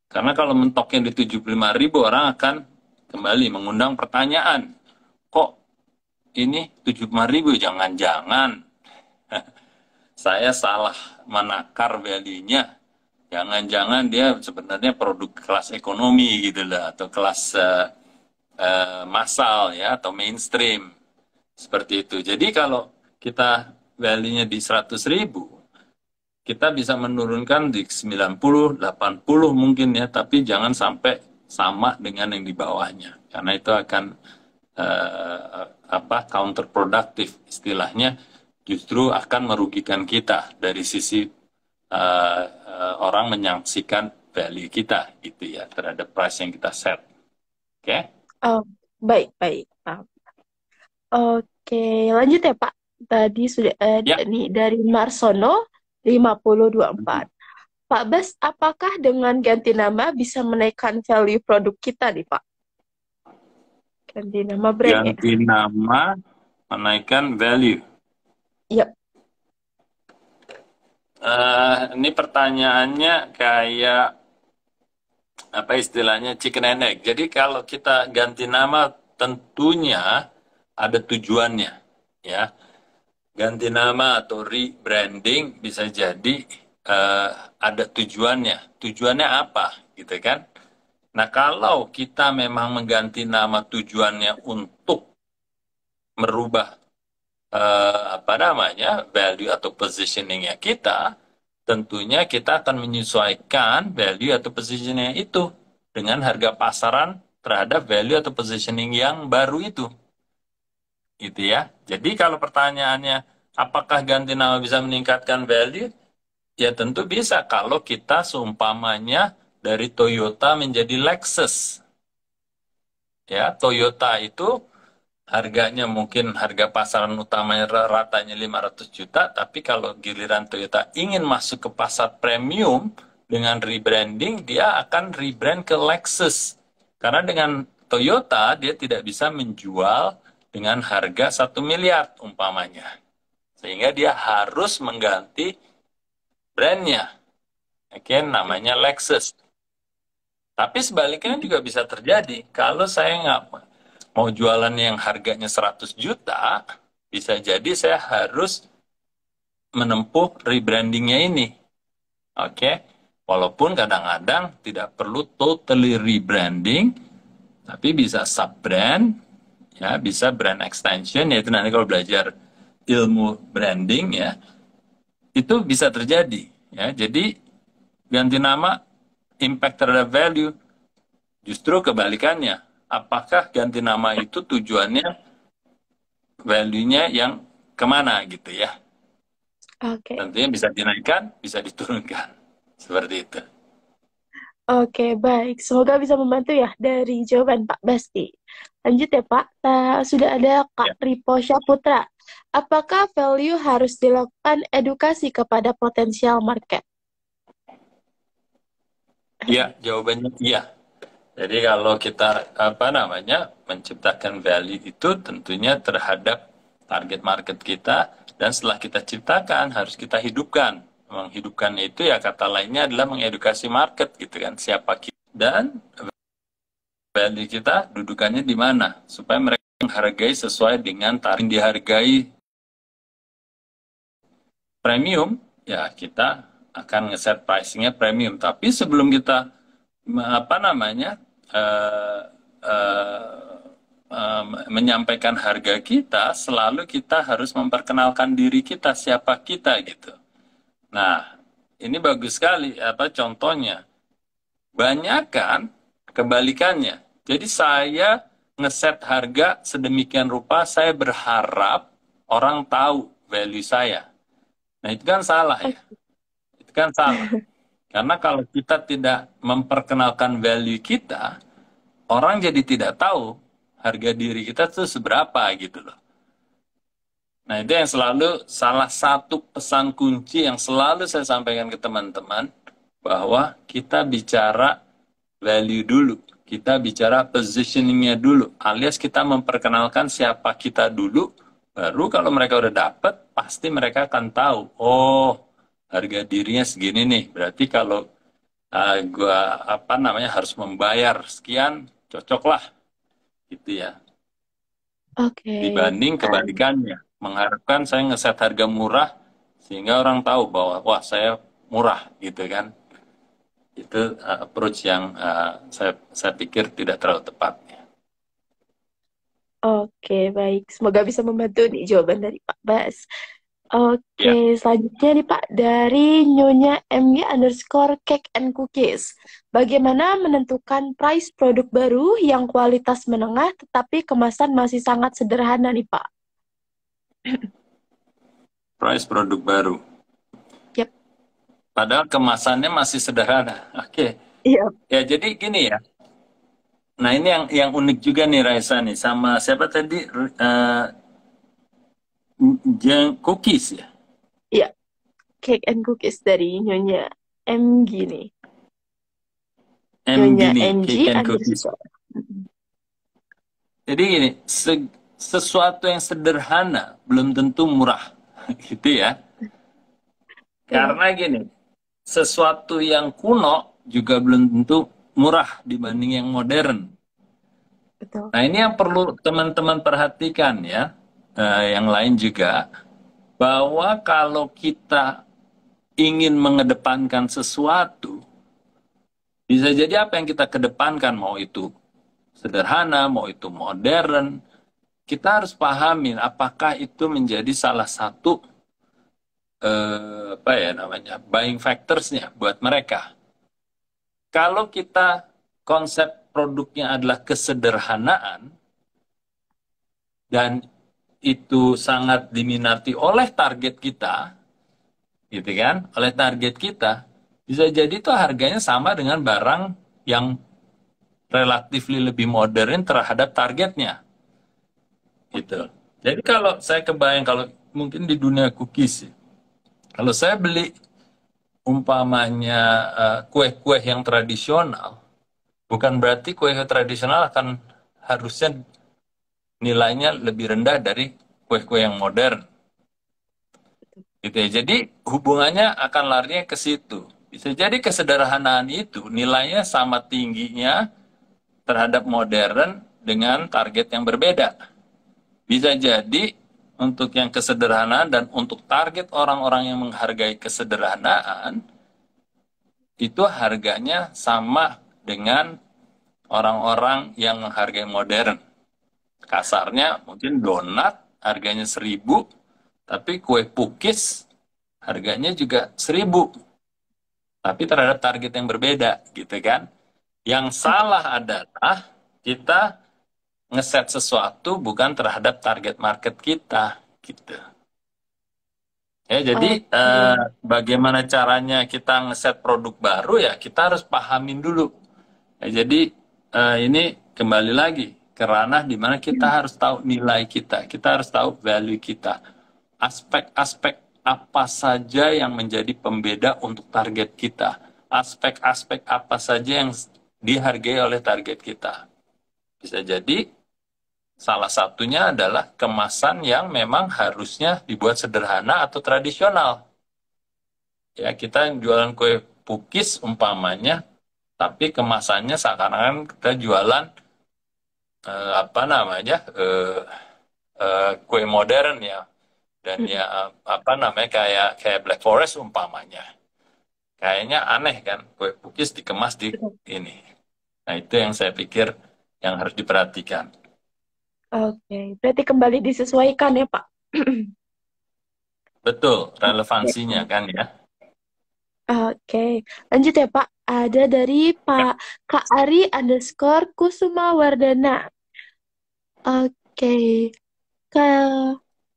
Karena kalau mentoknya di 75.000 orang akan kembali mengundang pertanyaan. Kok ini 75.000? Jangan-jangan saya salah menakar value-nya. Jangan-jangan dia sebenarnya produk kelas ekonomi gitu lah atau kelas massal ya atau mainstream seperti itu. Jadi kalau kita value-nya di 100.000, kita bisa menurunkan di 90, 80 mungkin ya, tapi jangan sampai sama dengan yang di bawahnya. Karena itu akan counterproductive istilahnya, justru akan merugikan kita dari sisi orang menyaksikan value kita gitu ya terhadap price yang kita set. Oke? Okay? Oh, baik, baik. Oke, lanjut ya Pak. Tadi sudah Ya. nih dari Marsono 5024. Pak Bas, apakah dengan ganti nama bisa menaikkan value produk kita nih Pak? Ganti nama brand ya. Ganti nama, menaikkan value. Yap. Ini pertanyaannya kayak apa istilahnya chicken and egg. Jadi kalau kita ganti nama tentunya ada tujuannya, ya. Ganti nama atau rebranding bisa jadi ada tujuannya. Tujuannya apa, gitu kan? Nah kalau kita memang mengganti nama tujuannya untuk merubah apa namanya value atau positioningnya kita, tentunya kita akan menyesuaikan value atau positioning itu dengan harga pasaran terhadap value atau positioning yang baru itu. Gitu ya. Jadi kalau pertanyaannya apakah ganti nama bisa meningkatkan value? Ya tentu bisa kalau kita seumpamanya dari Toyota menjadi Lexus. Ya, Toyota itu harganya mungkin harga pasaran utamanya ratanya 500 juta, tapi kalau giliran Toyota ingin masuk ke pasar premium dengan rebranding, dia akan rebrand ke Lexus. Karena dengan Toyota dia tidak bisa menjual dengan harga 1 miliar umpamanya. Sehingga dia harus mengganti brandnya. Oke, namanya Lexus. Tapi sebaliknya juga bisa terjadi. Kalau saya nggak mau jualan yang harganya 100 juta, bisa jadi saya harus menempuh rebrandingnya ini. Oke, walaupun kadang-kadang tidak perlu totally rebranding, tapi bisa sub-brand, ya bisa brand extension, yaitu nanti kalau belajar ilmu branding ya, itu bisa terjadi. Ya, jadi ganti nama impact terhadap value, justru kebalikannya. Apakah ganti nama itu tujuannya value-nya yang kemana gitu ya. Oke. Tentunya bisa dinaikkan, bisa diturunkan. Seperti itu. Oke, baik. Semoga bisa membantu ya dari jawaban Pak Basti. Lanjut ya Pak. Sudah ada Kak Ya, Ripo Syaputra. Apakah value harus dilakukan edukasi kepada potensial market? ya jawabannya iya. Jadi kalau kita apa namanya menciptakan value itu tentunya terhadap target market kita, dan setelah kita ciptakan harus kita hidupkan. Menghidupkannya itu ya kata lainnya adalah mengedukasi market gitu kan, siapa kita dan value kita dudukannya di mana supaya mereka menghargai sesuai dengan tarif yang dihargai premium, ya kita akan ngeset pricingnya premium. Tapi sebelum kita apa namanya eh, eh, menyampaikan harga kita, selalu kita harus memperkenalkan diri kita, siapa kita gitu. Nah, ini bagus sekali apa contohnya. Banyak kan kebalikannya. Jadi saya ngeset harga sedemikian rupa, saya berharap orang tahu value saya. Nah, itu kan salah ya. Itu kan salah. Karena kalau kita tidak memperkenalkan value kita, orang jadi tidak tahu harga diri kita tuh seberapa gitu loh. Nah, itu yang selalu salah satu pesan kunci yang selalu saya sampaikan ke teman-teman, bahwa kita bicara value dulu, kita bicara positioningnya dulu, alias kita memperkenalkan siapa kita dulu, baru kalau mereka udah dapet, pasti mereka akan tahu, oh harga dirinya segini nih, berarti kalau gua apa namanya harus membayar sekian, cocok lah, gitu ya. Oke. Dibanding kebalikannya, mengharapkan saya ngeset harga murah sehingga orang tahu bahwa wah saya murah gitu kan. Itu approach yang saya pikir tidak terlalu tepat. Oke, baik. Semoga bisa membantu nih jawaban dari Pak Bas. Ya, Oke, selanjutnya nih Pak, dari Nyonya MG_cake and cookies. Bagaimana menentukan price produk baru yang kualitas menengah tetapi kemasan masih sangat sederhana nih Pak? price produk baru. Yap. Padahal kemasannya masih sederhana. Oke. Iya. Ya jadi gini ya. Nah ini yang unik juga nih Raisa nih, sama siapa tadi, cookies ya. Iya, cake and cookies dari Nyonya MG nih. M Nyonya gini, NG cake and cookies. underscore. Jadi gini, sesuatu yang sederhana belum tentu murah, gitu ya. Oke, Karena gini, sesuatu yang kuno juga belum tentu murah dibanding yang modern. betul. Nah, ini yang perlu teman-teman perhatikan ya, yang lain juga, bahwa kalau kita ingin mengedepankan sesuatu, bisa jadi apa yang kita kedepankan, mau itu sederhana, mau itu modern, kita harus pahamin apakah itu menjadi salah satu apa ya namanya buying factorsnya buat mereka. Kalau kita konsep produknya adalah kesederhanaan dan itu sangat diminati oleh target kita, gitu kan? Oleh target kita, bisa jadi tuh harganya sama dengan barang yang relatif lebih modern terhadap targetnya, gitu. Jadi kalau saya kebayang kalau mungkin di dunia cookies, kalau saya beli umpamanya kue-kue yang tradisional, bukan berarti kue tradisional akan harusnya nilainya lebih rendah dari kue-kue yang modern. Gitu ya. Jadi hubungannya akan larinya ke situ. Bisa jadi kesederhanaan itu nilainya sama tingginya terhadap modern dengan target yang berbeda. Bisa jadi untuk yang kesederhanaan dan untuk target orang-orang yang menghargai kesederhanaan, itu harganya sama dengan orang-orang yang menghargai modern. Kasarnya mungkin donat harganya 1.000, tapi kue pukis harganya juga 1.000. Tapi terhadap target yang berbeda, gitu kan. Yang salah adalah kita ngeset sesuatu bukan terhadap target market kita, gitu. Ya, jadi Oke. bagaimana caranya kita ngeset produk baru ya kita harus pahamin dulu. Ya, jadi ini kembali lagi ke ranah di mana kita harus tahu nilai kita harus tahu value kita. Aspek-aspek apa saja yang menjadi pembeda untuk target kita. Aspek-aspek apa saja yang dihargai oleh target kita. Bisa jadi salah satunya adalah kemasan yang memang harusnya dibuat sederhana atau tradisional. Ya, kita jualan kue pukis umpamanya, tapi kemasannya seakan-akan kita jualan apa namanya kue modern ya, dan Mm. ya apa namanya kayak Black Forest umpamanya. Kayaknya aneh kan, kue pukis dikemas di Betul. ini. Nah, itu yang saya pikir yang harus diperhatikan. Oke, berarti kembali disesuaikan ya, Pak. Betul, relevansinya Oke. kan ya. Oke, lanjut ya Pak. Ada dari Kak Ari underscore Kusuma Wardana. Oke,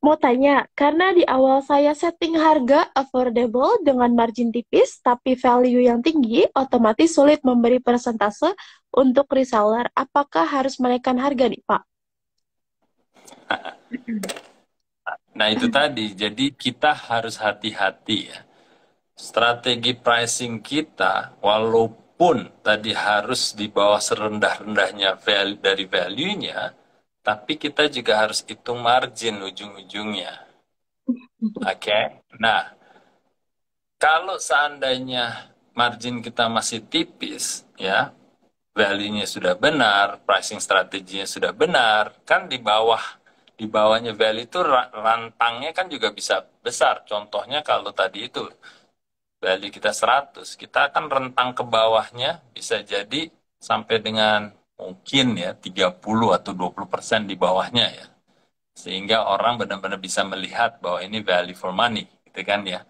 mau tanya, karena di awal saya setting harga affordable dengan margin tipis, tapi value yang tinggi, otomatis sulit memberi persentase untuk reseller. Apakah harus menaikkan harga nih Pak? Nah, itu tadi. Jadi kita harus hati-hati ya. Strategi pricing kita, walaupun tadi harus di bawah serendah-rendahnya dari value-nya, tapi kita juga harus hitung margin ujung-ujungnya. Oke? Nah, kalau seandainya margin kita masih tipis, ya, value-nya sudah benar, pricing strateginya sudah benar, kan di bawahnya value itu rantangnya kan juga bisa besar. Contohnya kalau tadi itu value kita 100, kita akan rentang ke bawahnya bisa jadi sampai dengan mungkin ya 30 atau 20% di bawahnya ya. Sehingga orang benar-benar bisa melihat bahwa ini value for money, gitu kan ya.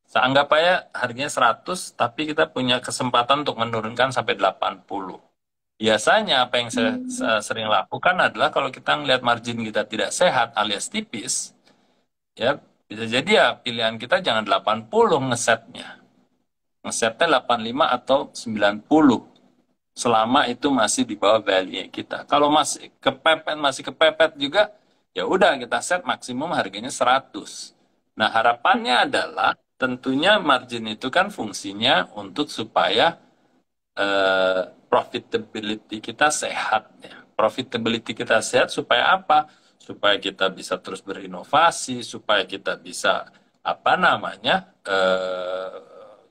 Seanggap aja harganya 100, tapi kita punya kesempatan untuk menurunkan sampai 80. Biasanya apa yang Hmm. saya sering lakukan adalah kalau kita ngelihat margin kita tidak sehat alias tipis, ya bisa jadi ya pilihan kita jangan 80 ngesetnya. Ngesetnya 85 atau 90 selama itu masih di bawah value kita. Kalau masih kepepet juga, ya udah kita set maksimum harganya 100. Nah, harapannya adalah tentunya margin itu kan fungsinya untuk supaya profitability kita sehat ya. Profitability kita sehat supaya apa? Supaya kita bisa terus berinovasi, supaya kita bisa apa namanya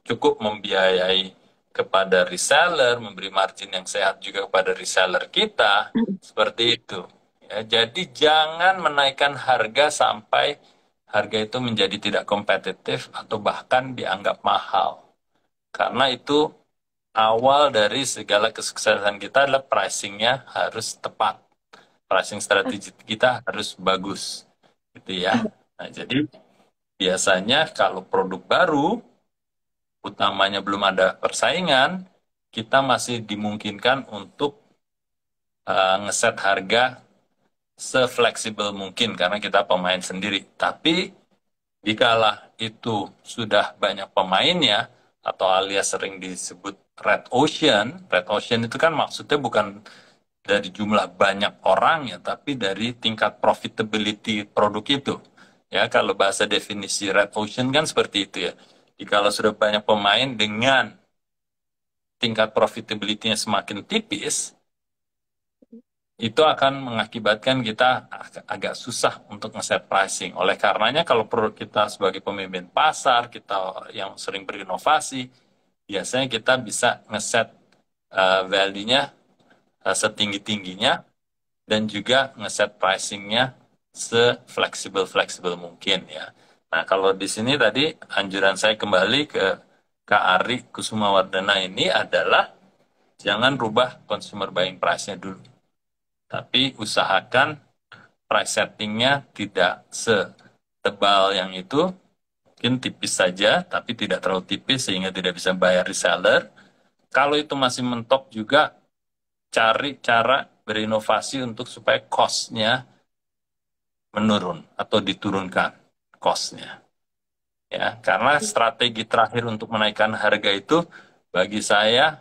cukup membiayai kepada reseller, memberi margin yang sehat juga kepada reseller kita, seperti itu. Ya, jadi jangan menaikkan harga sampai harga itu menjadi tidak kompetitif atau bahkan dianggap mahal. Karena itu awal dari segala kesuksesan kita adalah pricingnya harus tepat. Pricing strategi kita harus bagus. Gitu ya. Nah, jadi biasanya kalau produk baru, utamanya belum ada persaingan, kita masih dimungkinkan untuk ngeset harga sefleksibel mungkin karena kita pemain sendiri. Tapi jikalah itu sudah banyak pemainnya atau alias sering disebut red ocean itu kan maksudnya bukan dari jumlah banyak orang ya, tapi dari tingkat profitability produk itu. Ya, kalau bahasa definisi red ocean kan seperti itu ya. Jikalau sudah banyak pemain dengan tingkat profitability-nya semakin tipis, itu akan mengakibatkan kita agak susah untuk nge-set pricing. Oleh karenanya kalau produk kita sebagai pemimpin pasar, kita yang sering berinovasi, biasanya kita bisa nge-set value-nya setinggi-tingginya dan juga nge-set pricing-nya se-fleksibel-fleksibel mungkin ya. Nah, kalau di sini tadi anjuran saya kembali ke Kak Ari Kusumawardana ini adalah jangan rubah consumer buying price-nya dulu. Tapi usahakan price setting-nya tidak setebal yang itu, mungkin tipis saja, tapi tidak terlalu tipis sehingga tidak bisa bayar reseller. Kalau itu masih mentok juga, cari cara berinovasi untuk supaya cost-nya menurun atau diturunkan cost-nya. Ya, karena strategi terakhir untuk menaikkan harga itu bagi saya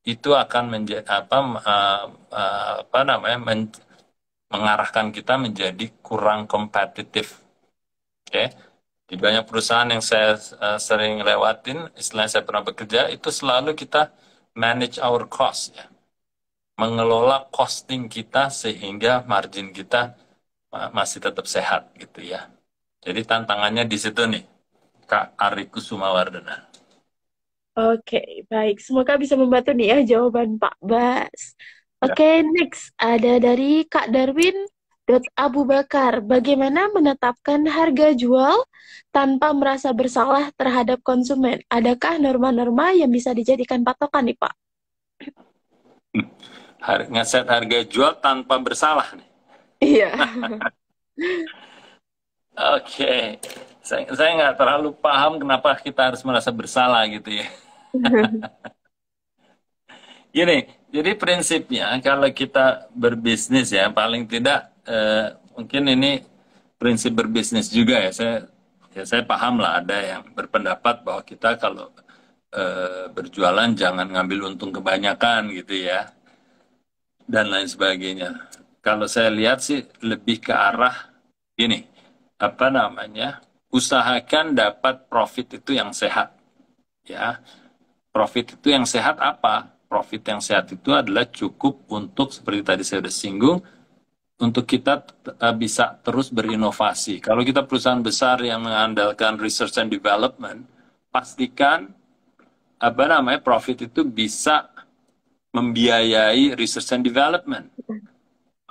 itu akan menjadi apa namanya mengarahkan kita menjadi kurang kompetitif. Oke, di banyak perusahaan yang saya sering lewatin, istilahnya saya pernah bekerja, itu selalu kita manage our cost ya, mengelola costing kita sehingga margin kita masih tetap sehat gitu ya. Jadi tantangannya di situ nih, Kak Ari Kusumawardana. Oke, baik. Semoga bisa membantu nih ya jawaban Pak Bas. Ya. Oke, next. Ada dari Kak Darwin. Abu Bakar, bagaimana menetapkan harga jual tanpa merasa bersalah terhadap konsumen? Adakah norma-norma yang bisa dijadikan patokan nih, Pak? Ngeset harga jual tanpa bersalah nih. Iya. Oke, saya nggak terlalu paham kenapa kita harus merasa bersalah gitu ya. Gini, jadi prinsipnya kalau kita berbisnis ya, paling tidak mungkin ini prinsip berbisnis juga ya. Saya paham lah ada yang berpendapat bahwa kita kalau berjualan jangan ngambil untung kebanyakan gitu ya, dan lain sebagainya. Kalau saya lihat sih lebih ke arah gini, apa namanya, usahakan dapat profit itu yang sehat ya. Profit itu yang sehat apa? Profit yang sehat itu adalah cukup untuk, seperti tadi saya sudah singgung, untuk kita bisa terus berinovasi. Kalau kita perusahaan besar yang mengandalkan research and development, pastikan apa namanya, profit itu bisa membiayai research and development.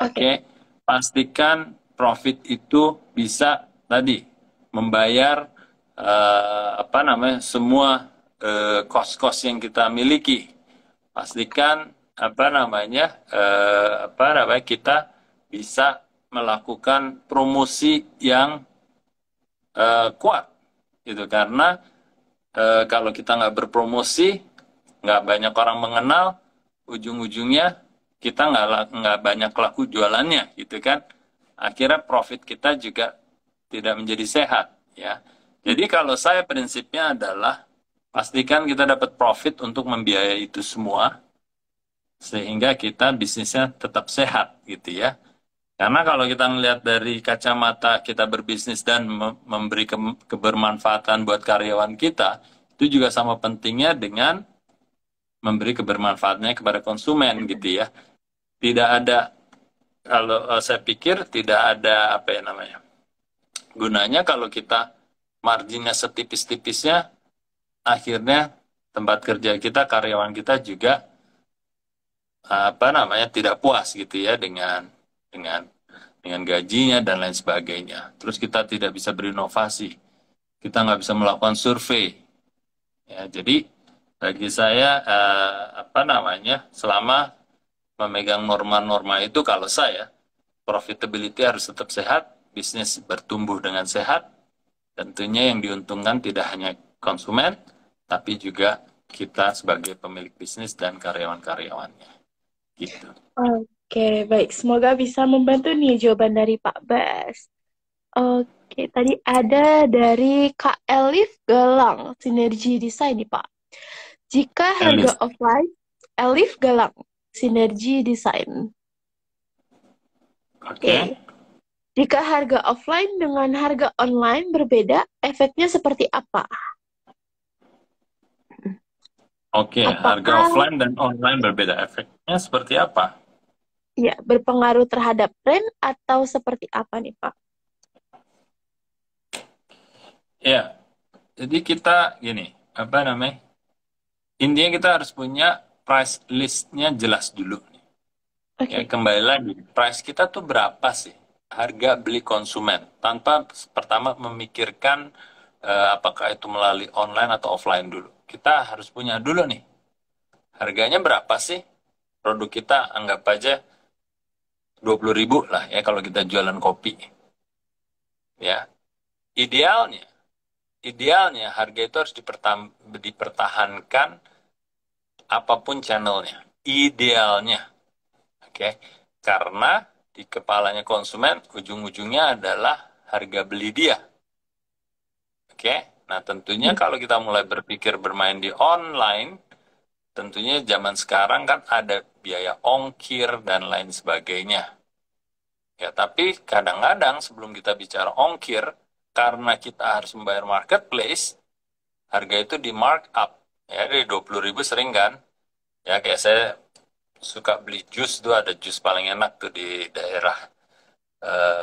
Oke. Pastikan profit itu bisa tadi membayar apa namanya, semua cost-cost yang kita miliki. Pastikan apa namanya kita bisa melakukan promosi yang kuat gitu, karena kalau kita nggak berpromosi, nggak banyak orang mengenal, ujung-ujungnya kita nggak banyak laku jualannya gitu kan, akhirnya profit kita juga tidak menjadi sehat ya. Jadi kalau saya prinsipnya adalah pastikan kita dapat profit untuk membiayai itu semua, sehingga kita bisnisnya tetap sehat gitu ya. Karena kalau kita melihat dari kacamata kita berbisnis dan memberi kebermanfaatan buat karyawan kita, itu juga sama pentingnya dengan memberi kebermanfaatnya kepada konsumen gitu ya. Tidak ada, kalau saya pikir tidak ada apa ya namanya, gunanya kalau kita marginnya setipis-tipisnya, akhirnya tempat kerja kita, karyawan kita juga apa namanya, tidak puas gitu ya dengan gajinya dan lain sebagainya. Terus kita tidak bisa berinovasi, kita nggak bisa melakukan survei. Ya, jadi bagi saya apa namanya, selama memegang norma-norma itu, kalau saya profitability harus tetap sehat, bisnis bertumbuh dengan sehat, tentunya yang diuntungkan tidak hanya konsumen, tapi juga kita sebagai pemilik bisnis dan karyawan-karyawannya. Gitu. Oke, baik. Semoga bisa membantu nih jawaban dari Pak Bas. Oke, tadi ada dari Kak Elif Galang, Sinergi Desain nih Pak. Jika harga offline, Elif Galang, Sinergi Desain. Oke. Jika harga offline dengan harga online berbeda, efeknya seperti apa? Oke, harga offline dan online berbeda, efeknya seperti apa? Ya, berpengaruh terhadap tren atau seperti apa nih Pak? Ya, jadi kita gini, apa namanya, intinya kita harus punya price list-nya jelas dulu. Ya, kembali lagi, price kita tuh berapa sih? Harga beli konsumen, tanpa pertama memikirkan apakah itu melalui online atau offline dulu. Kita harus punya dulu nih, harganya berapa sih? Produk kita anggap aja 20.000 lah ya kalau kita jualan kopi. Ya, idealnya harga itu harus dipertahankan apapun channelnya. Idealnya. Oke. Karena di kepalanya konsumen ujung-ujungnya adalah harga beli dia. Oke. Nah, tentunya kalau kita mulai berpikir bermain di online, tentunya zaman sekarang kan ada biaya ongkir dan lain sebagainya. Ya, tapi kadang-kadang sebelum kita bicara ongkir, karena kita harus membayar marketplace, harga itu di markup. Ya, dari 20.000 sering kan, Ya kayak saya suka beli jus tuh, ada jus paling enak tuh di daerah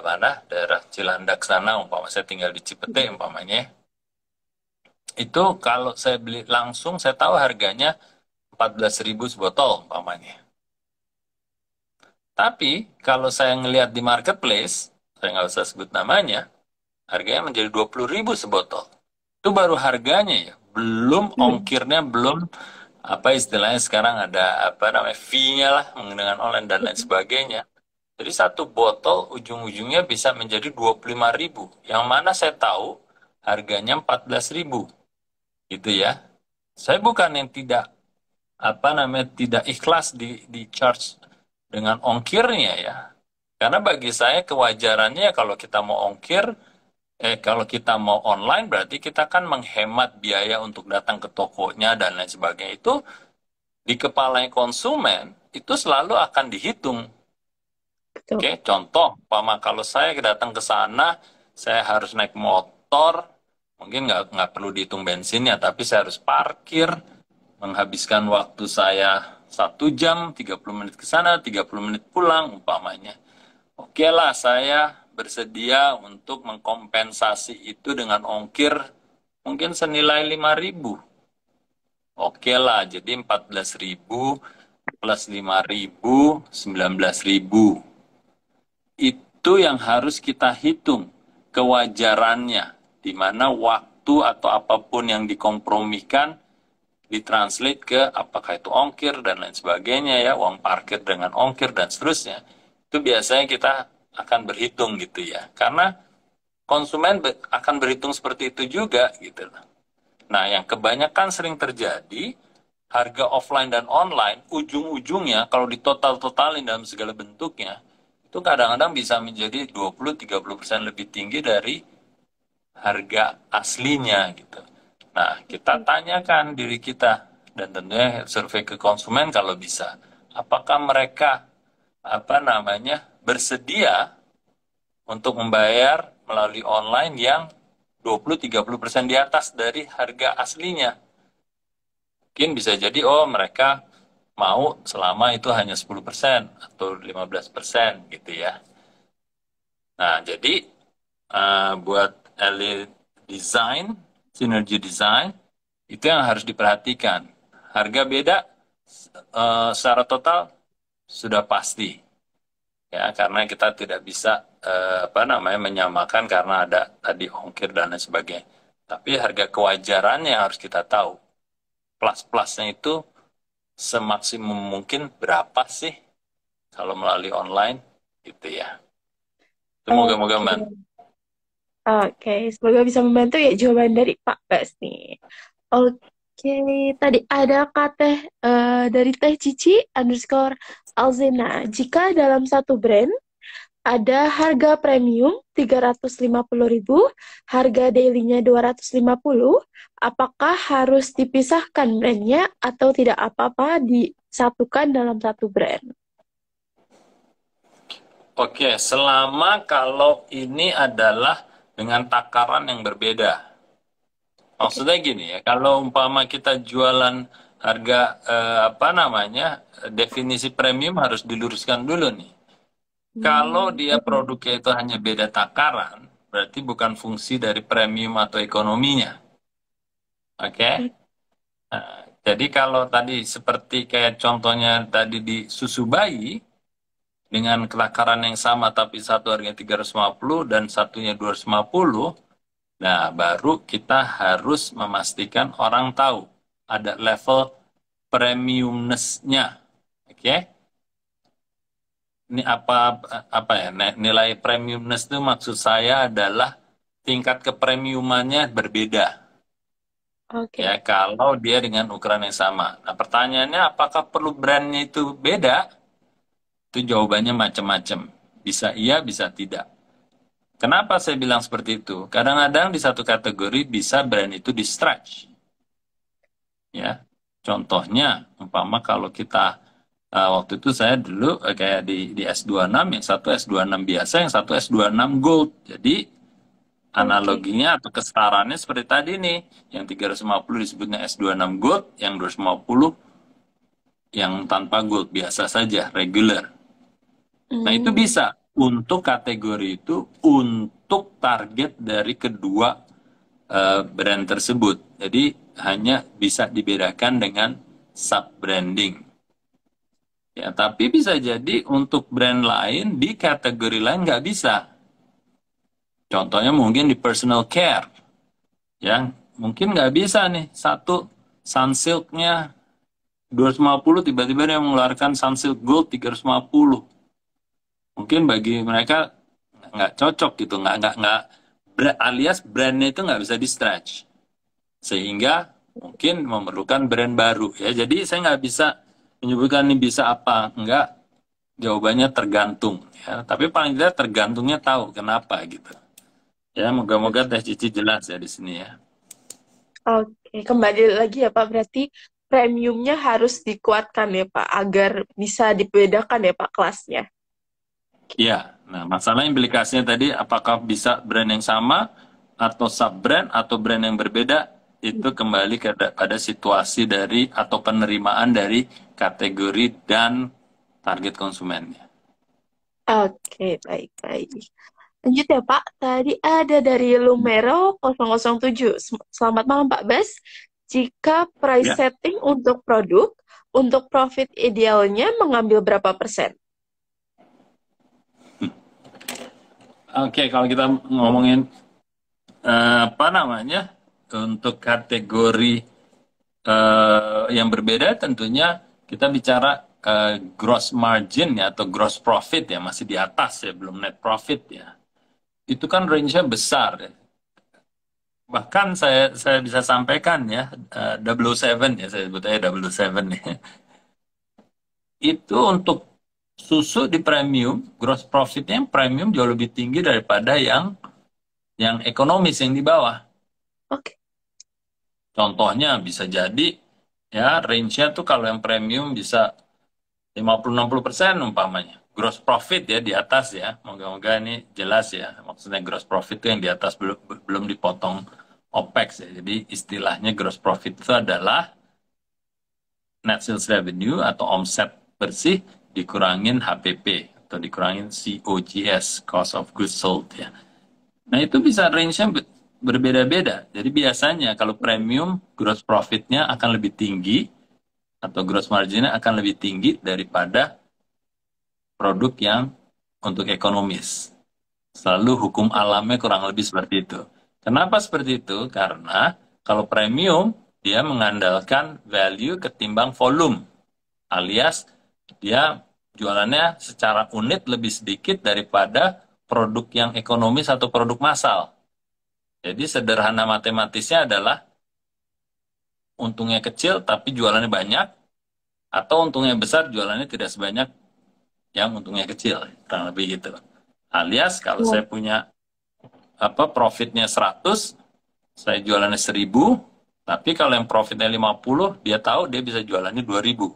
mana? Daerah Cilandak sana, umpama saya tinggal di Cipete umpamanya. Itu kalau saya beli langsung saya tahu harganya 14.000 sebotol umpamanya. Tapi kalau saya ngelihat di marketplace, saya nggak usah sebut namanya, harganya menjadi 20.000 sebotol. Itu baru harganya ya, belum Hmm. ongkirnya, belum apa istilahnya sekarang ada apa namanya fee-nya lah dengan online dan lain sebagainya. Jadi satu botol ujung-ujungnya bisa menjadi 25.000. Yang mana saya tahu harganya 14.000. Gitu ya. Saya bukan yang tidak apa namanya tidak ikhlas di charge dengan ongkirnya ya. Karena bagi saya kewajarannya ya kalau kita mau ongkir, kalau kita mau online berarti kita kan menghemat biaya untuk datang ke tokonya dan lain sebagainya. Itu di kepala konsumen itu selalu akan dihitung. Betul. Oke, contoh, Pama kalau saya datang ke sana, saya harus naik motor, mungkin nggak perlu dihitung bensinnya, tapi saya harus parkir, menghabiskan waktu saya 1 jam, 30 menit ke sana, 30 menit pulang, umpamanya. Oke lah, saya bersedia untuk mengkompensasi itu dengan ongkir mungkin senilai 5.000. Oke lah, jadi 14.000 plus 5.000, 19.000. Itu yang harus kita hitung kewajarannya, di mana waktu atau apapun yang dikompromikan ditranslate ke apakah itu ongkir dan lain sebagainya ya, uang parkir dengan ongkir dan seterusnya. Itu biasanya kita akan berhitung gitu ya. Karena konsumen akan berhitung seperti itu juga gitu. Nah, yang kebanyakan sering terjadi harga offline dan online ujung-ujungnya kalau ditotal-totalin dalam segala bentuknya itu kadang-kadang bisa menjadi 20-30% lebih tinggi dari harga aslinya gitu. Nah, kita tanyakan diri kita dan tentunya survei ke konsumen kalau bisa. Apakah mereka apa namanya bersedia untuk membayar melalui online yang 20-30% di atas dari harga aslinya? Mungkin bisa jadi oh mereka mau selama itu hanya 10% atau 15% gitu ya. Nah, jadi buat elite design, synergy design, itu yang harus diperhatikan. Harga beda secara total sudah pasti, ya karena kita tidak bisa apa namanya menyamakan karena ada tadi ongkir dan lain sebagainya. Tapi harga kewajarannya harus kita tahu. Plus-plusnya itu semaksimum mungkin berapa sih kalau melalui online gitu ya. Itu moga-moga Oke. man. Oke, semoga bisa membantu ya jawaban dari Pak Bas nih. Oke, tadi ada kata dari Teh Cici underscore Alzena. Jika dalam satu brand ada harga premium 350.000, harga dailynya 250, apakah harus dipisahkan brandnya atau tidak apa-apa disatukan dalam satu brand? Oke, selama kalau ini adalah dengan takaran yang berbeda. Oke. Maksudnya gini ya, kalau umpama kita jualan harga apa namanya definisi premium harus diluruskan dulu nih. Kalau Hmm. dia produknya itu hanya beda takaran, berarti bukan fungsi dari premium atau ekonominya. Oke? Jadi kalau tadi seperti kayak contohnya tadi di susu bayi, dengan takaran yang sama tapi satu harganya 350 dan satunya 250, nah baru kita harus memastikan orang tahu ada level premiumness-nya. Oke? Ini apa ya? Nilai premiumness itu maksud saya adalah tingkat kepremiumannya berbeda. Ya, Oke. kalau dia dengan ukuran yang sama. Nah, pertanyaannya apakah perlu brandnya itu beda? Itu jawabannya macam-macam. Bisa iya, bisa tidak. Kenapa saya bilang seperti itu? Kadang-kadang di satu kategori bisa brand itu di stretch. Ya, contohnya, umpama kalau kita waktu itu saya dulu kayak di S26, yang satu S26 biasa, yang satu S26 Gold. Jadi Oke. analoginya atau kesetaraannya seperti tadi nih, yang 350 disebutnya S26 Gold, yang 250 yang tanpa gold, biasa saja, regular. Nah, itu Hmm. bisa untuk kategori itu untuk target dari kedua brand tersebut. Jadi hanya bisa dibedakan dengan sub-branding. Ya, tapi bisa jadi untuk brand lain di kategori lain nggak bisa. Contohnya mungkin di personal care, yang mungkin nggak bisa nih satu Sunsilk-nya 250 tiba-tiba dia mengeluarkan Sunsilk Gold 350. Mungkin bagi mereka nggak cocok gitu, alias brandnya itu nggak bisa di stretch, sehingga mungkin memerlukan brand baru ya. Jadi saya nggak bisa menyebutkan ini bisa apa enggak, jawabannya tergantung ya, tapi paling tidak tergantungnya tahu kenapa gitu ya. Moga-moga Teh Cici jelas ya di sini ya. Oke, kembali lagi ya Pak, berarti premiumnya harus dikuatkan ya Pak, agar bisa dibedakan ya Pak kelasnya. Iya, nah masalah implikasinya tadi apakah bisa brand yang sama atau sub brand atau brand yang berbeda, itu kembali pada situasi dari atau penerimaan dari kategori dan target konsumennya. Oke, baik-baik. Lanjut ya Pak, tadi ada dari Lumero 007. Selamat malam Pak Bas. Jika price Ya, setting untuk produk, untuk profit idealnya mengambil berapa persen? oke, kalau kita ngomongin apa namanya untuk kategori yang berbeda, tentunya kita bicara gross margin ya atau gross profit ya, masih di atas ya, belum net profit ya. Itu kan range-nya besar ya. Bahkan saya bisa sampaikan ya, 007 ya, saya sebut aja 007 ya. Itu untuk susu di premium, gross profitnya yang premium jauh lebih tinggi daripada yang ekonomis yang di bawah. Oke. Contohnya bisa jadi ya range-nya tuh kalau yang premium bisa 50-60% umpamanya. Gross profit ya di atas ya. Moga-moga ini jelas ya. Maksudnya gross profit itu yang di atas belum dipotong OPEX ya. Jadi istilahnya gross profit itu adalah net sales revenue atau omset bersih dikurangin HPP atau dikurangin COGS, cost of goods sold ya. Nah, itu bisa range-nya berbeda-beda. Jadi biasanya kalau premium gross profit-nya akan lebih tinggi atau gross margin-nya akan lebih tinggi daripada produk yang untuk ekonomis. Selalu hukum alamnya kurang lebih seperti itu. Kenapa seperti itu? Karena kalau premium, dia mengandalkan value ketimbang volume. Alias, dia jualannya secara unit lebih sedikit daripada produk yang ekonomis atau produk massal. Jadi sederhana matematisnya adalah untungnya kecil tapi jualannya banyak, atau untungnya besar jualannya tidak sebanyak yang untungnya kecil, kurang lebih gitu. Alias kalau saya punya profitnya 100, saya jualannya 1000, tapi kalau yang profitnya 50, dia tahu dia bisa jualannya 2000.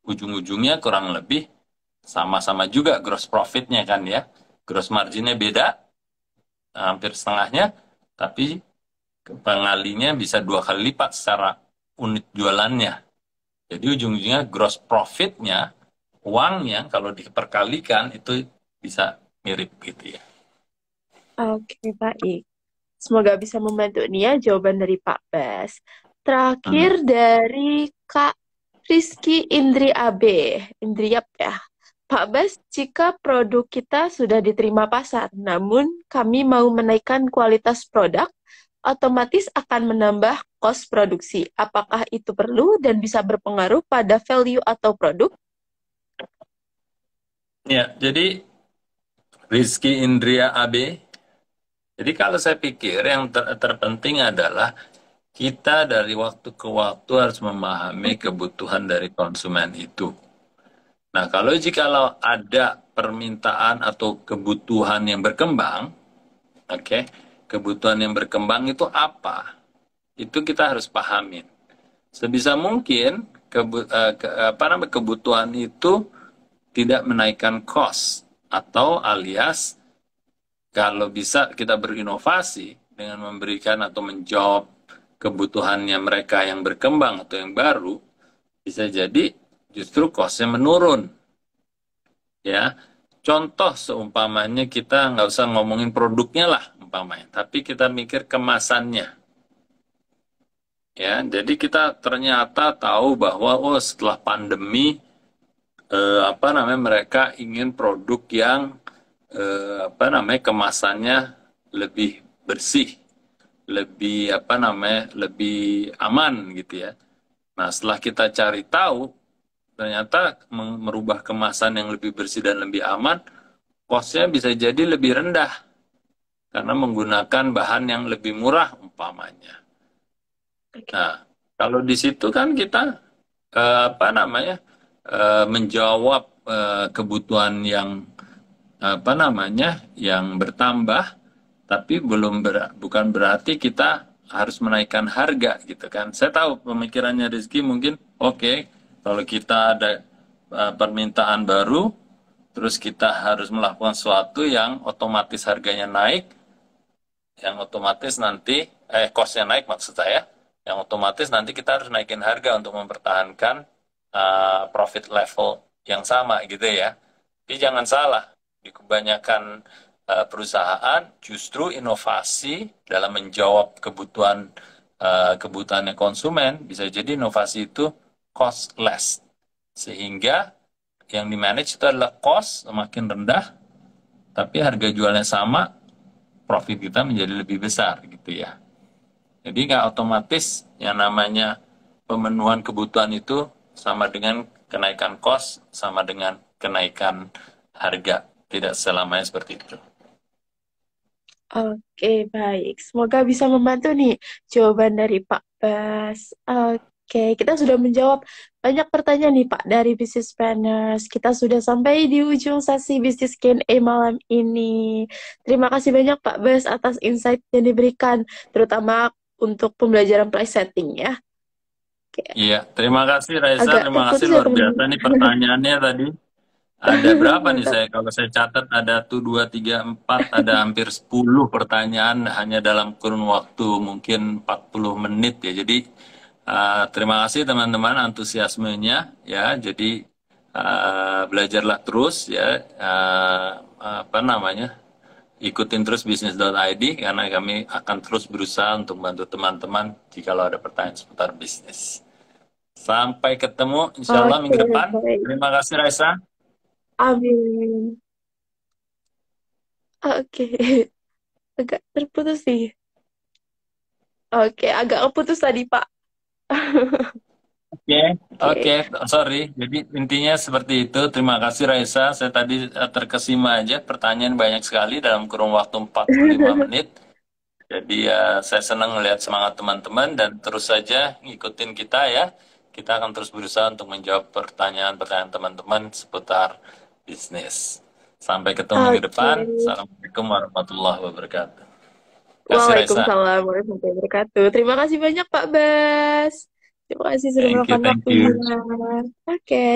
Ujung-ujungnya kurang lebih sama-sama juga gross profitnya kan ya. Gross marginnya beda, hampir setengahnya, tapi pengalinya bisa 2 kali lipat secara unit jualannya. Jadi ujung-ujungnya gross profitnya, uangnya kalau diperkalikan itu bisa mirip gitu ya. Oke, baik. Semoga bisa membantu nih ya jawaban dari Pak Bas. Hmm. Terakhir dari Kak Rizky Indri AB. Indriap ya. Pak Bas, jika produk kita sudah diterima pasar, namun kami mau menaikkan kualitas produk, otomatis akan menambah kos produksi. Apakah itu perlu dan bisa berpengaruh pada value atau produk? Ya, jadi Rizky Indria AB. Jadi kalau saya pikir yang terpenting adalah kita dari waktu ke waktu harus memahami kebutuhan dari konsumen itu. Nah, jikalau ada permintaan atau kebutuhan yang berkembang, oke, kebutuhan yang berkembang itu apa? Itu kita harus pahamin. Sebisa mungkin kebutuhan itu tidak menaikkan cost, atau alias kalau bisa kita berinovasi dengan memberikan atau menjawab kebutuhannya mereka yang berkembang atau yang baru, bisa jadi justru cost-nya menurun. Ya, contoh seumpamanya kita nggak usah ngomongin produknya lah, umpamanya, tapi kita mikir kemasannya. Ya, jadi kita ternyata tahu bahwa oh setelah pandemi apa namanya mereka ingin produk yang apa namanya kemasannya lebih bersih, lebih apa namanya lebih aman gitu ya. Nah, setelah kita cari tahu, ternyata merubah kemasan yang lebih bersih dan lebih aman, cost-nya bisa jadi lebih rendah karena menggunakan bahan yang lebih murah umpamanya. Nah, kalau di situ kan kita apa namanya menjawab kebutuhan yang apa namanya yang bertambah, tapi bukan berarti kita harus menaikkan harga gitu kan. Saya tahu pemikirannya Rizky mungkin oke, kalau kita ada permintaan baru, terus kita harus melakukan sesuatu yang otomatis harganya naik, yang otomatis nanti cost-nya naik maksud saya, yang otomatis nanti kita harus naikin harga untuk mempertahankan profit level yang sama gitu ya. Tapi jangan salah, di kebanyakan perusahaan justru inovasi dalam menjawab kebutuhannya konsumen bisa jadi inovasi itu costless, sehingga yang di manage itu adalah cost semakin rendah tapi harga jualnya sama, profit kita menjadi lebih besar gitu ya. Jadi nggak otomatis yang namanya pemenuhan kebutuhan itu sama dengan kenaikan cost, sama dengan kenaikan harga. Tidak selamanya seperti itu. Oke, baik. Semoga bisa membantu nih jawaban dari Pak Bas. Oke, kita sudah menjawab banyak pertanyaan nih Pak dari Business Planners. Kita sudah sampai di ujung sesi Business Q&A malam ini. Terima kasih banyak Pak Bas atas insight yang diberikan, terutama untuk pembelajaran price setting ya. Oke. Iya, terima kasih Raisa, Agak terima kasih terputus ya luar biasa teman-teman. nih pertanyaannya tadi. Ada berapa nih Mantap. saya? Kalau saya catat ada tuh 2, 3, 4, ada hampir 10 pertanyaan hanya dalam kurun waktu mungkin 40 menit ya. Jadi terima kasih teman-teman antusiasmenya ya. Jadi belajarlah terus ya. Apa namanya? Ikutin terus bisnis.id karena kami akan terus berusaha untuk membantu teman-teman jikalau ada pertanyaan seputar bisnis. Sampai ketemu insya Allah Oke, minggu depan. baik. Terima kasih Raisa. Amin. Oke, agak terputus sih. Oke, agak keputus tadi, Pak. Oke, Oke. oke, sorry. Jadi intinya seperti itu. Terima kasih Raisa. Saya tadi terkesima aja. Pertanyaan banyak sekali dalam kurun waktu 45 menit. Jadi saya senang melihat semangat teman-teman dan terus saja ngikutin kita ya. Kita akan terus berusaha untuk menjawab pertanyaan-pertanyaan teman-teman seputar bisnis. Sampai ketemu minggu Oke. depan. Assalamualaikum warahmatullahi wabarakatuh. Terima kasih Raisa. Waalaikumsalam warahmatullahi wabarakatuh. Terima kasih banyak, Pak Bas. Terima kasih sudah Thank you, meluangkan thank waktunya. you. Oke.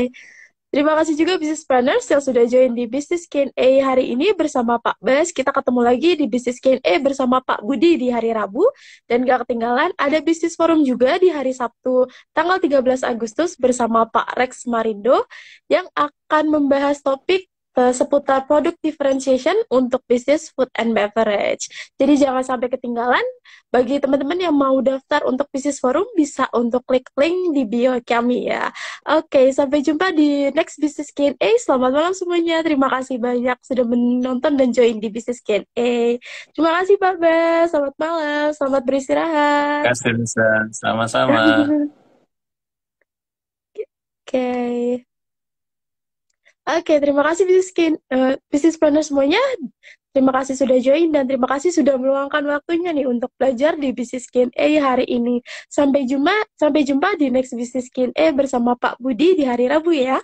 Terima kasih juga Business Planners yang sudah join di Business Q&A hari ini bersama Pak Bas. Kita ketemu lagi di Business Q&A bersama Pak Budi di hari Rabu. Dan gak ketinggalan, ada Business Forum juga di hari Sabtu, tanggal 13 Agustus bersama Pak Rex Marindo yang akan membahas topik seputar product differentiation untuk bisnis food and beverage. Jadi jangan sampai ketinggalan. Bagi teman-teman yang mau daftar untuk Business Forum, bisa untuk klik link di bio kami ya. Oke, sampai jumpa di next Business Q&A. Selamat malam semuanya. Terima kasih banyak sudah menonton dan join di Business Q&A. Terima kasih Pak Bas. Selamat malam. Selamat beristirahat. Terima kasih Raisa. Sama-sama. Oke. Oke, terima kasih Business Planner semuanya. Terima kasih sudah join dan terima kasih sudah meluangkan waktunya nih untuk belajar di Business Q&A hari ini. Sampai jumpa di next Business Q&A bersama Pak Budi di hari Rabu ya.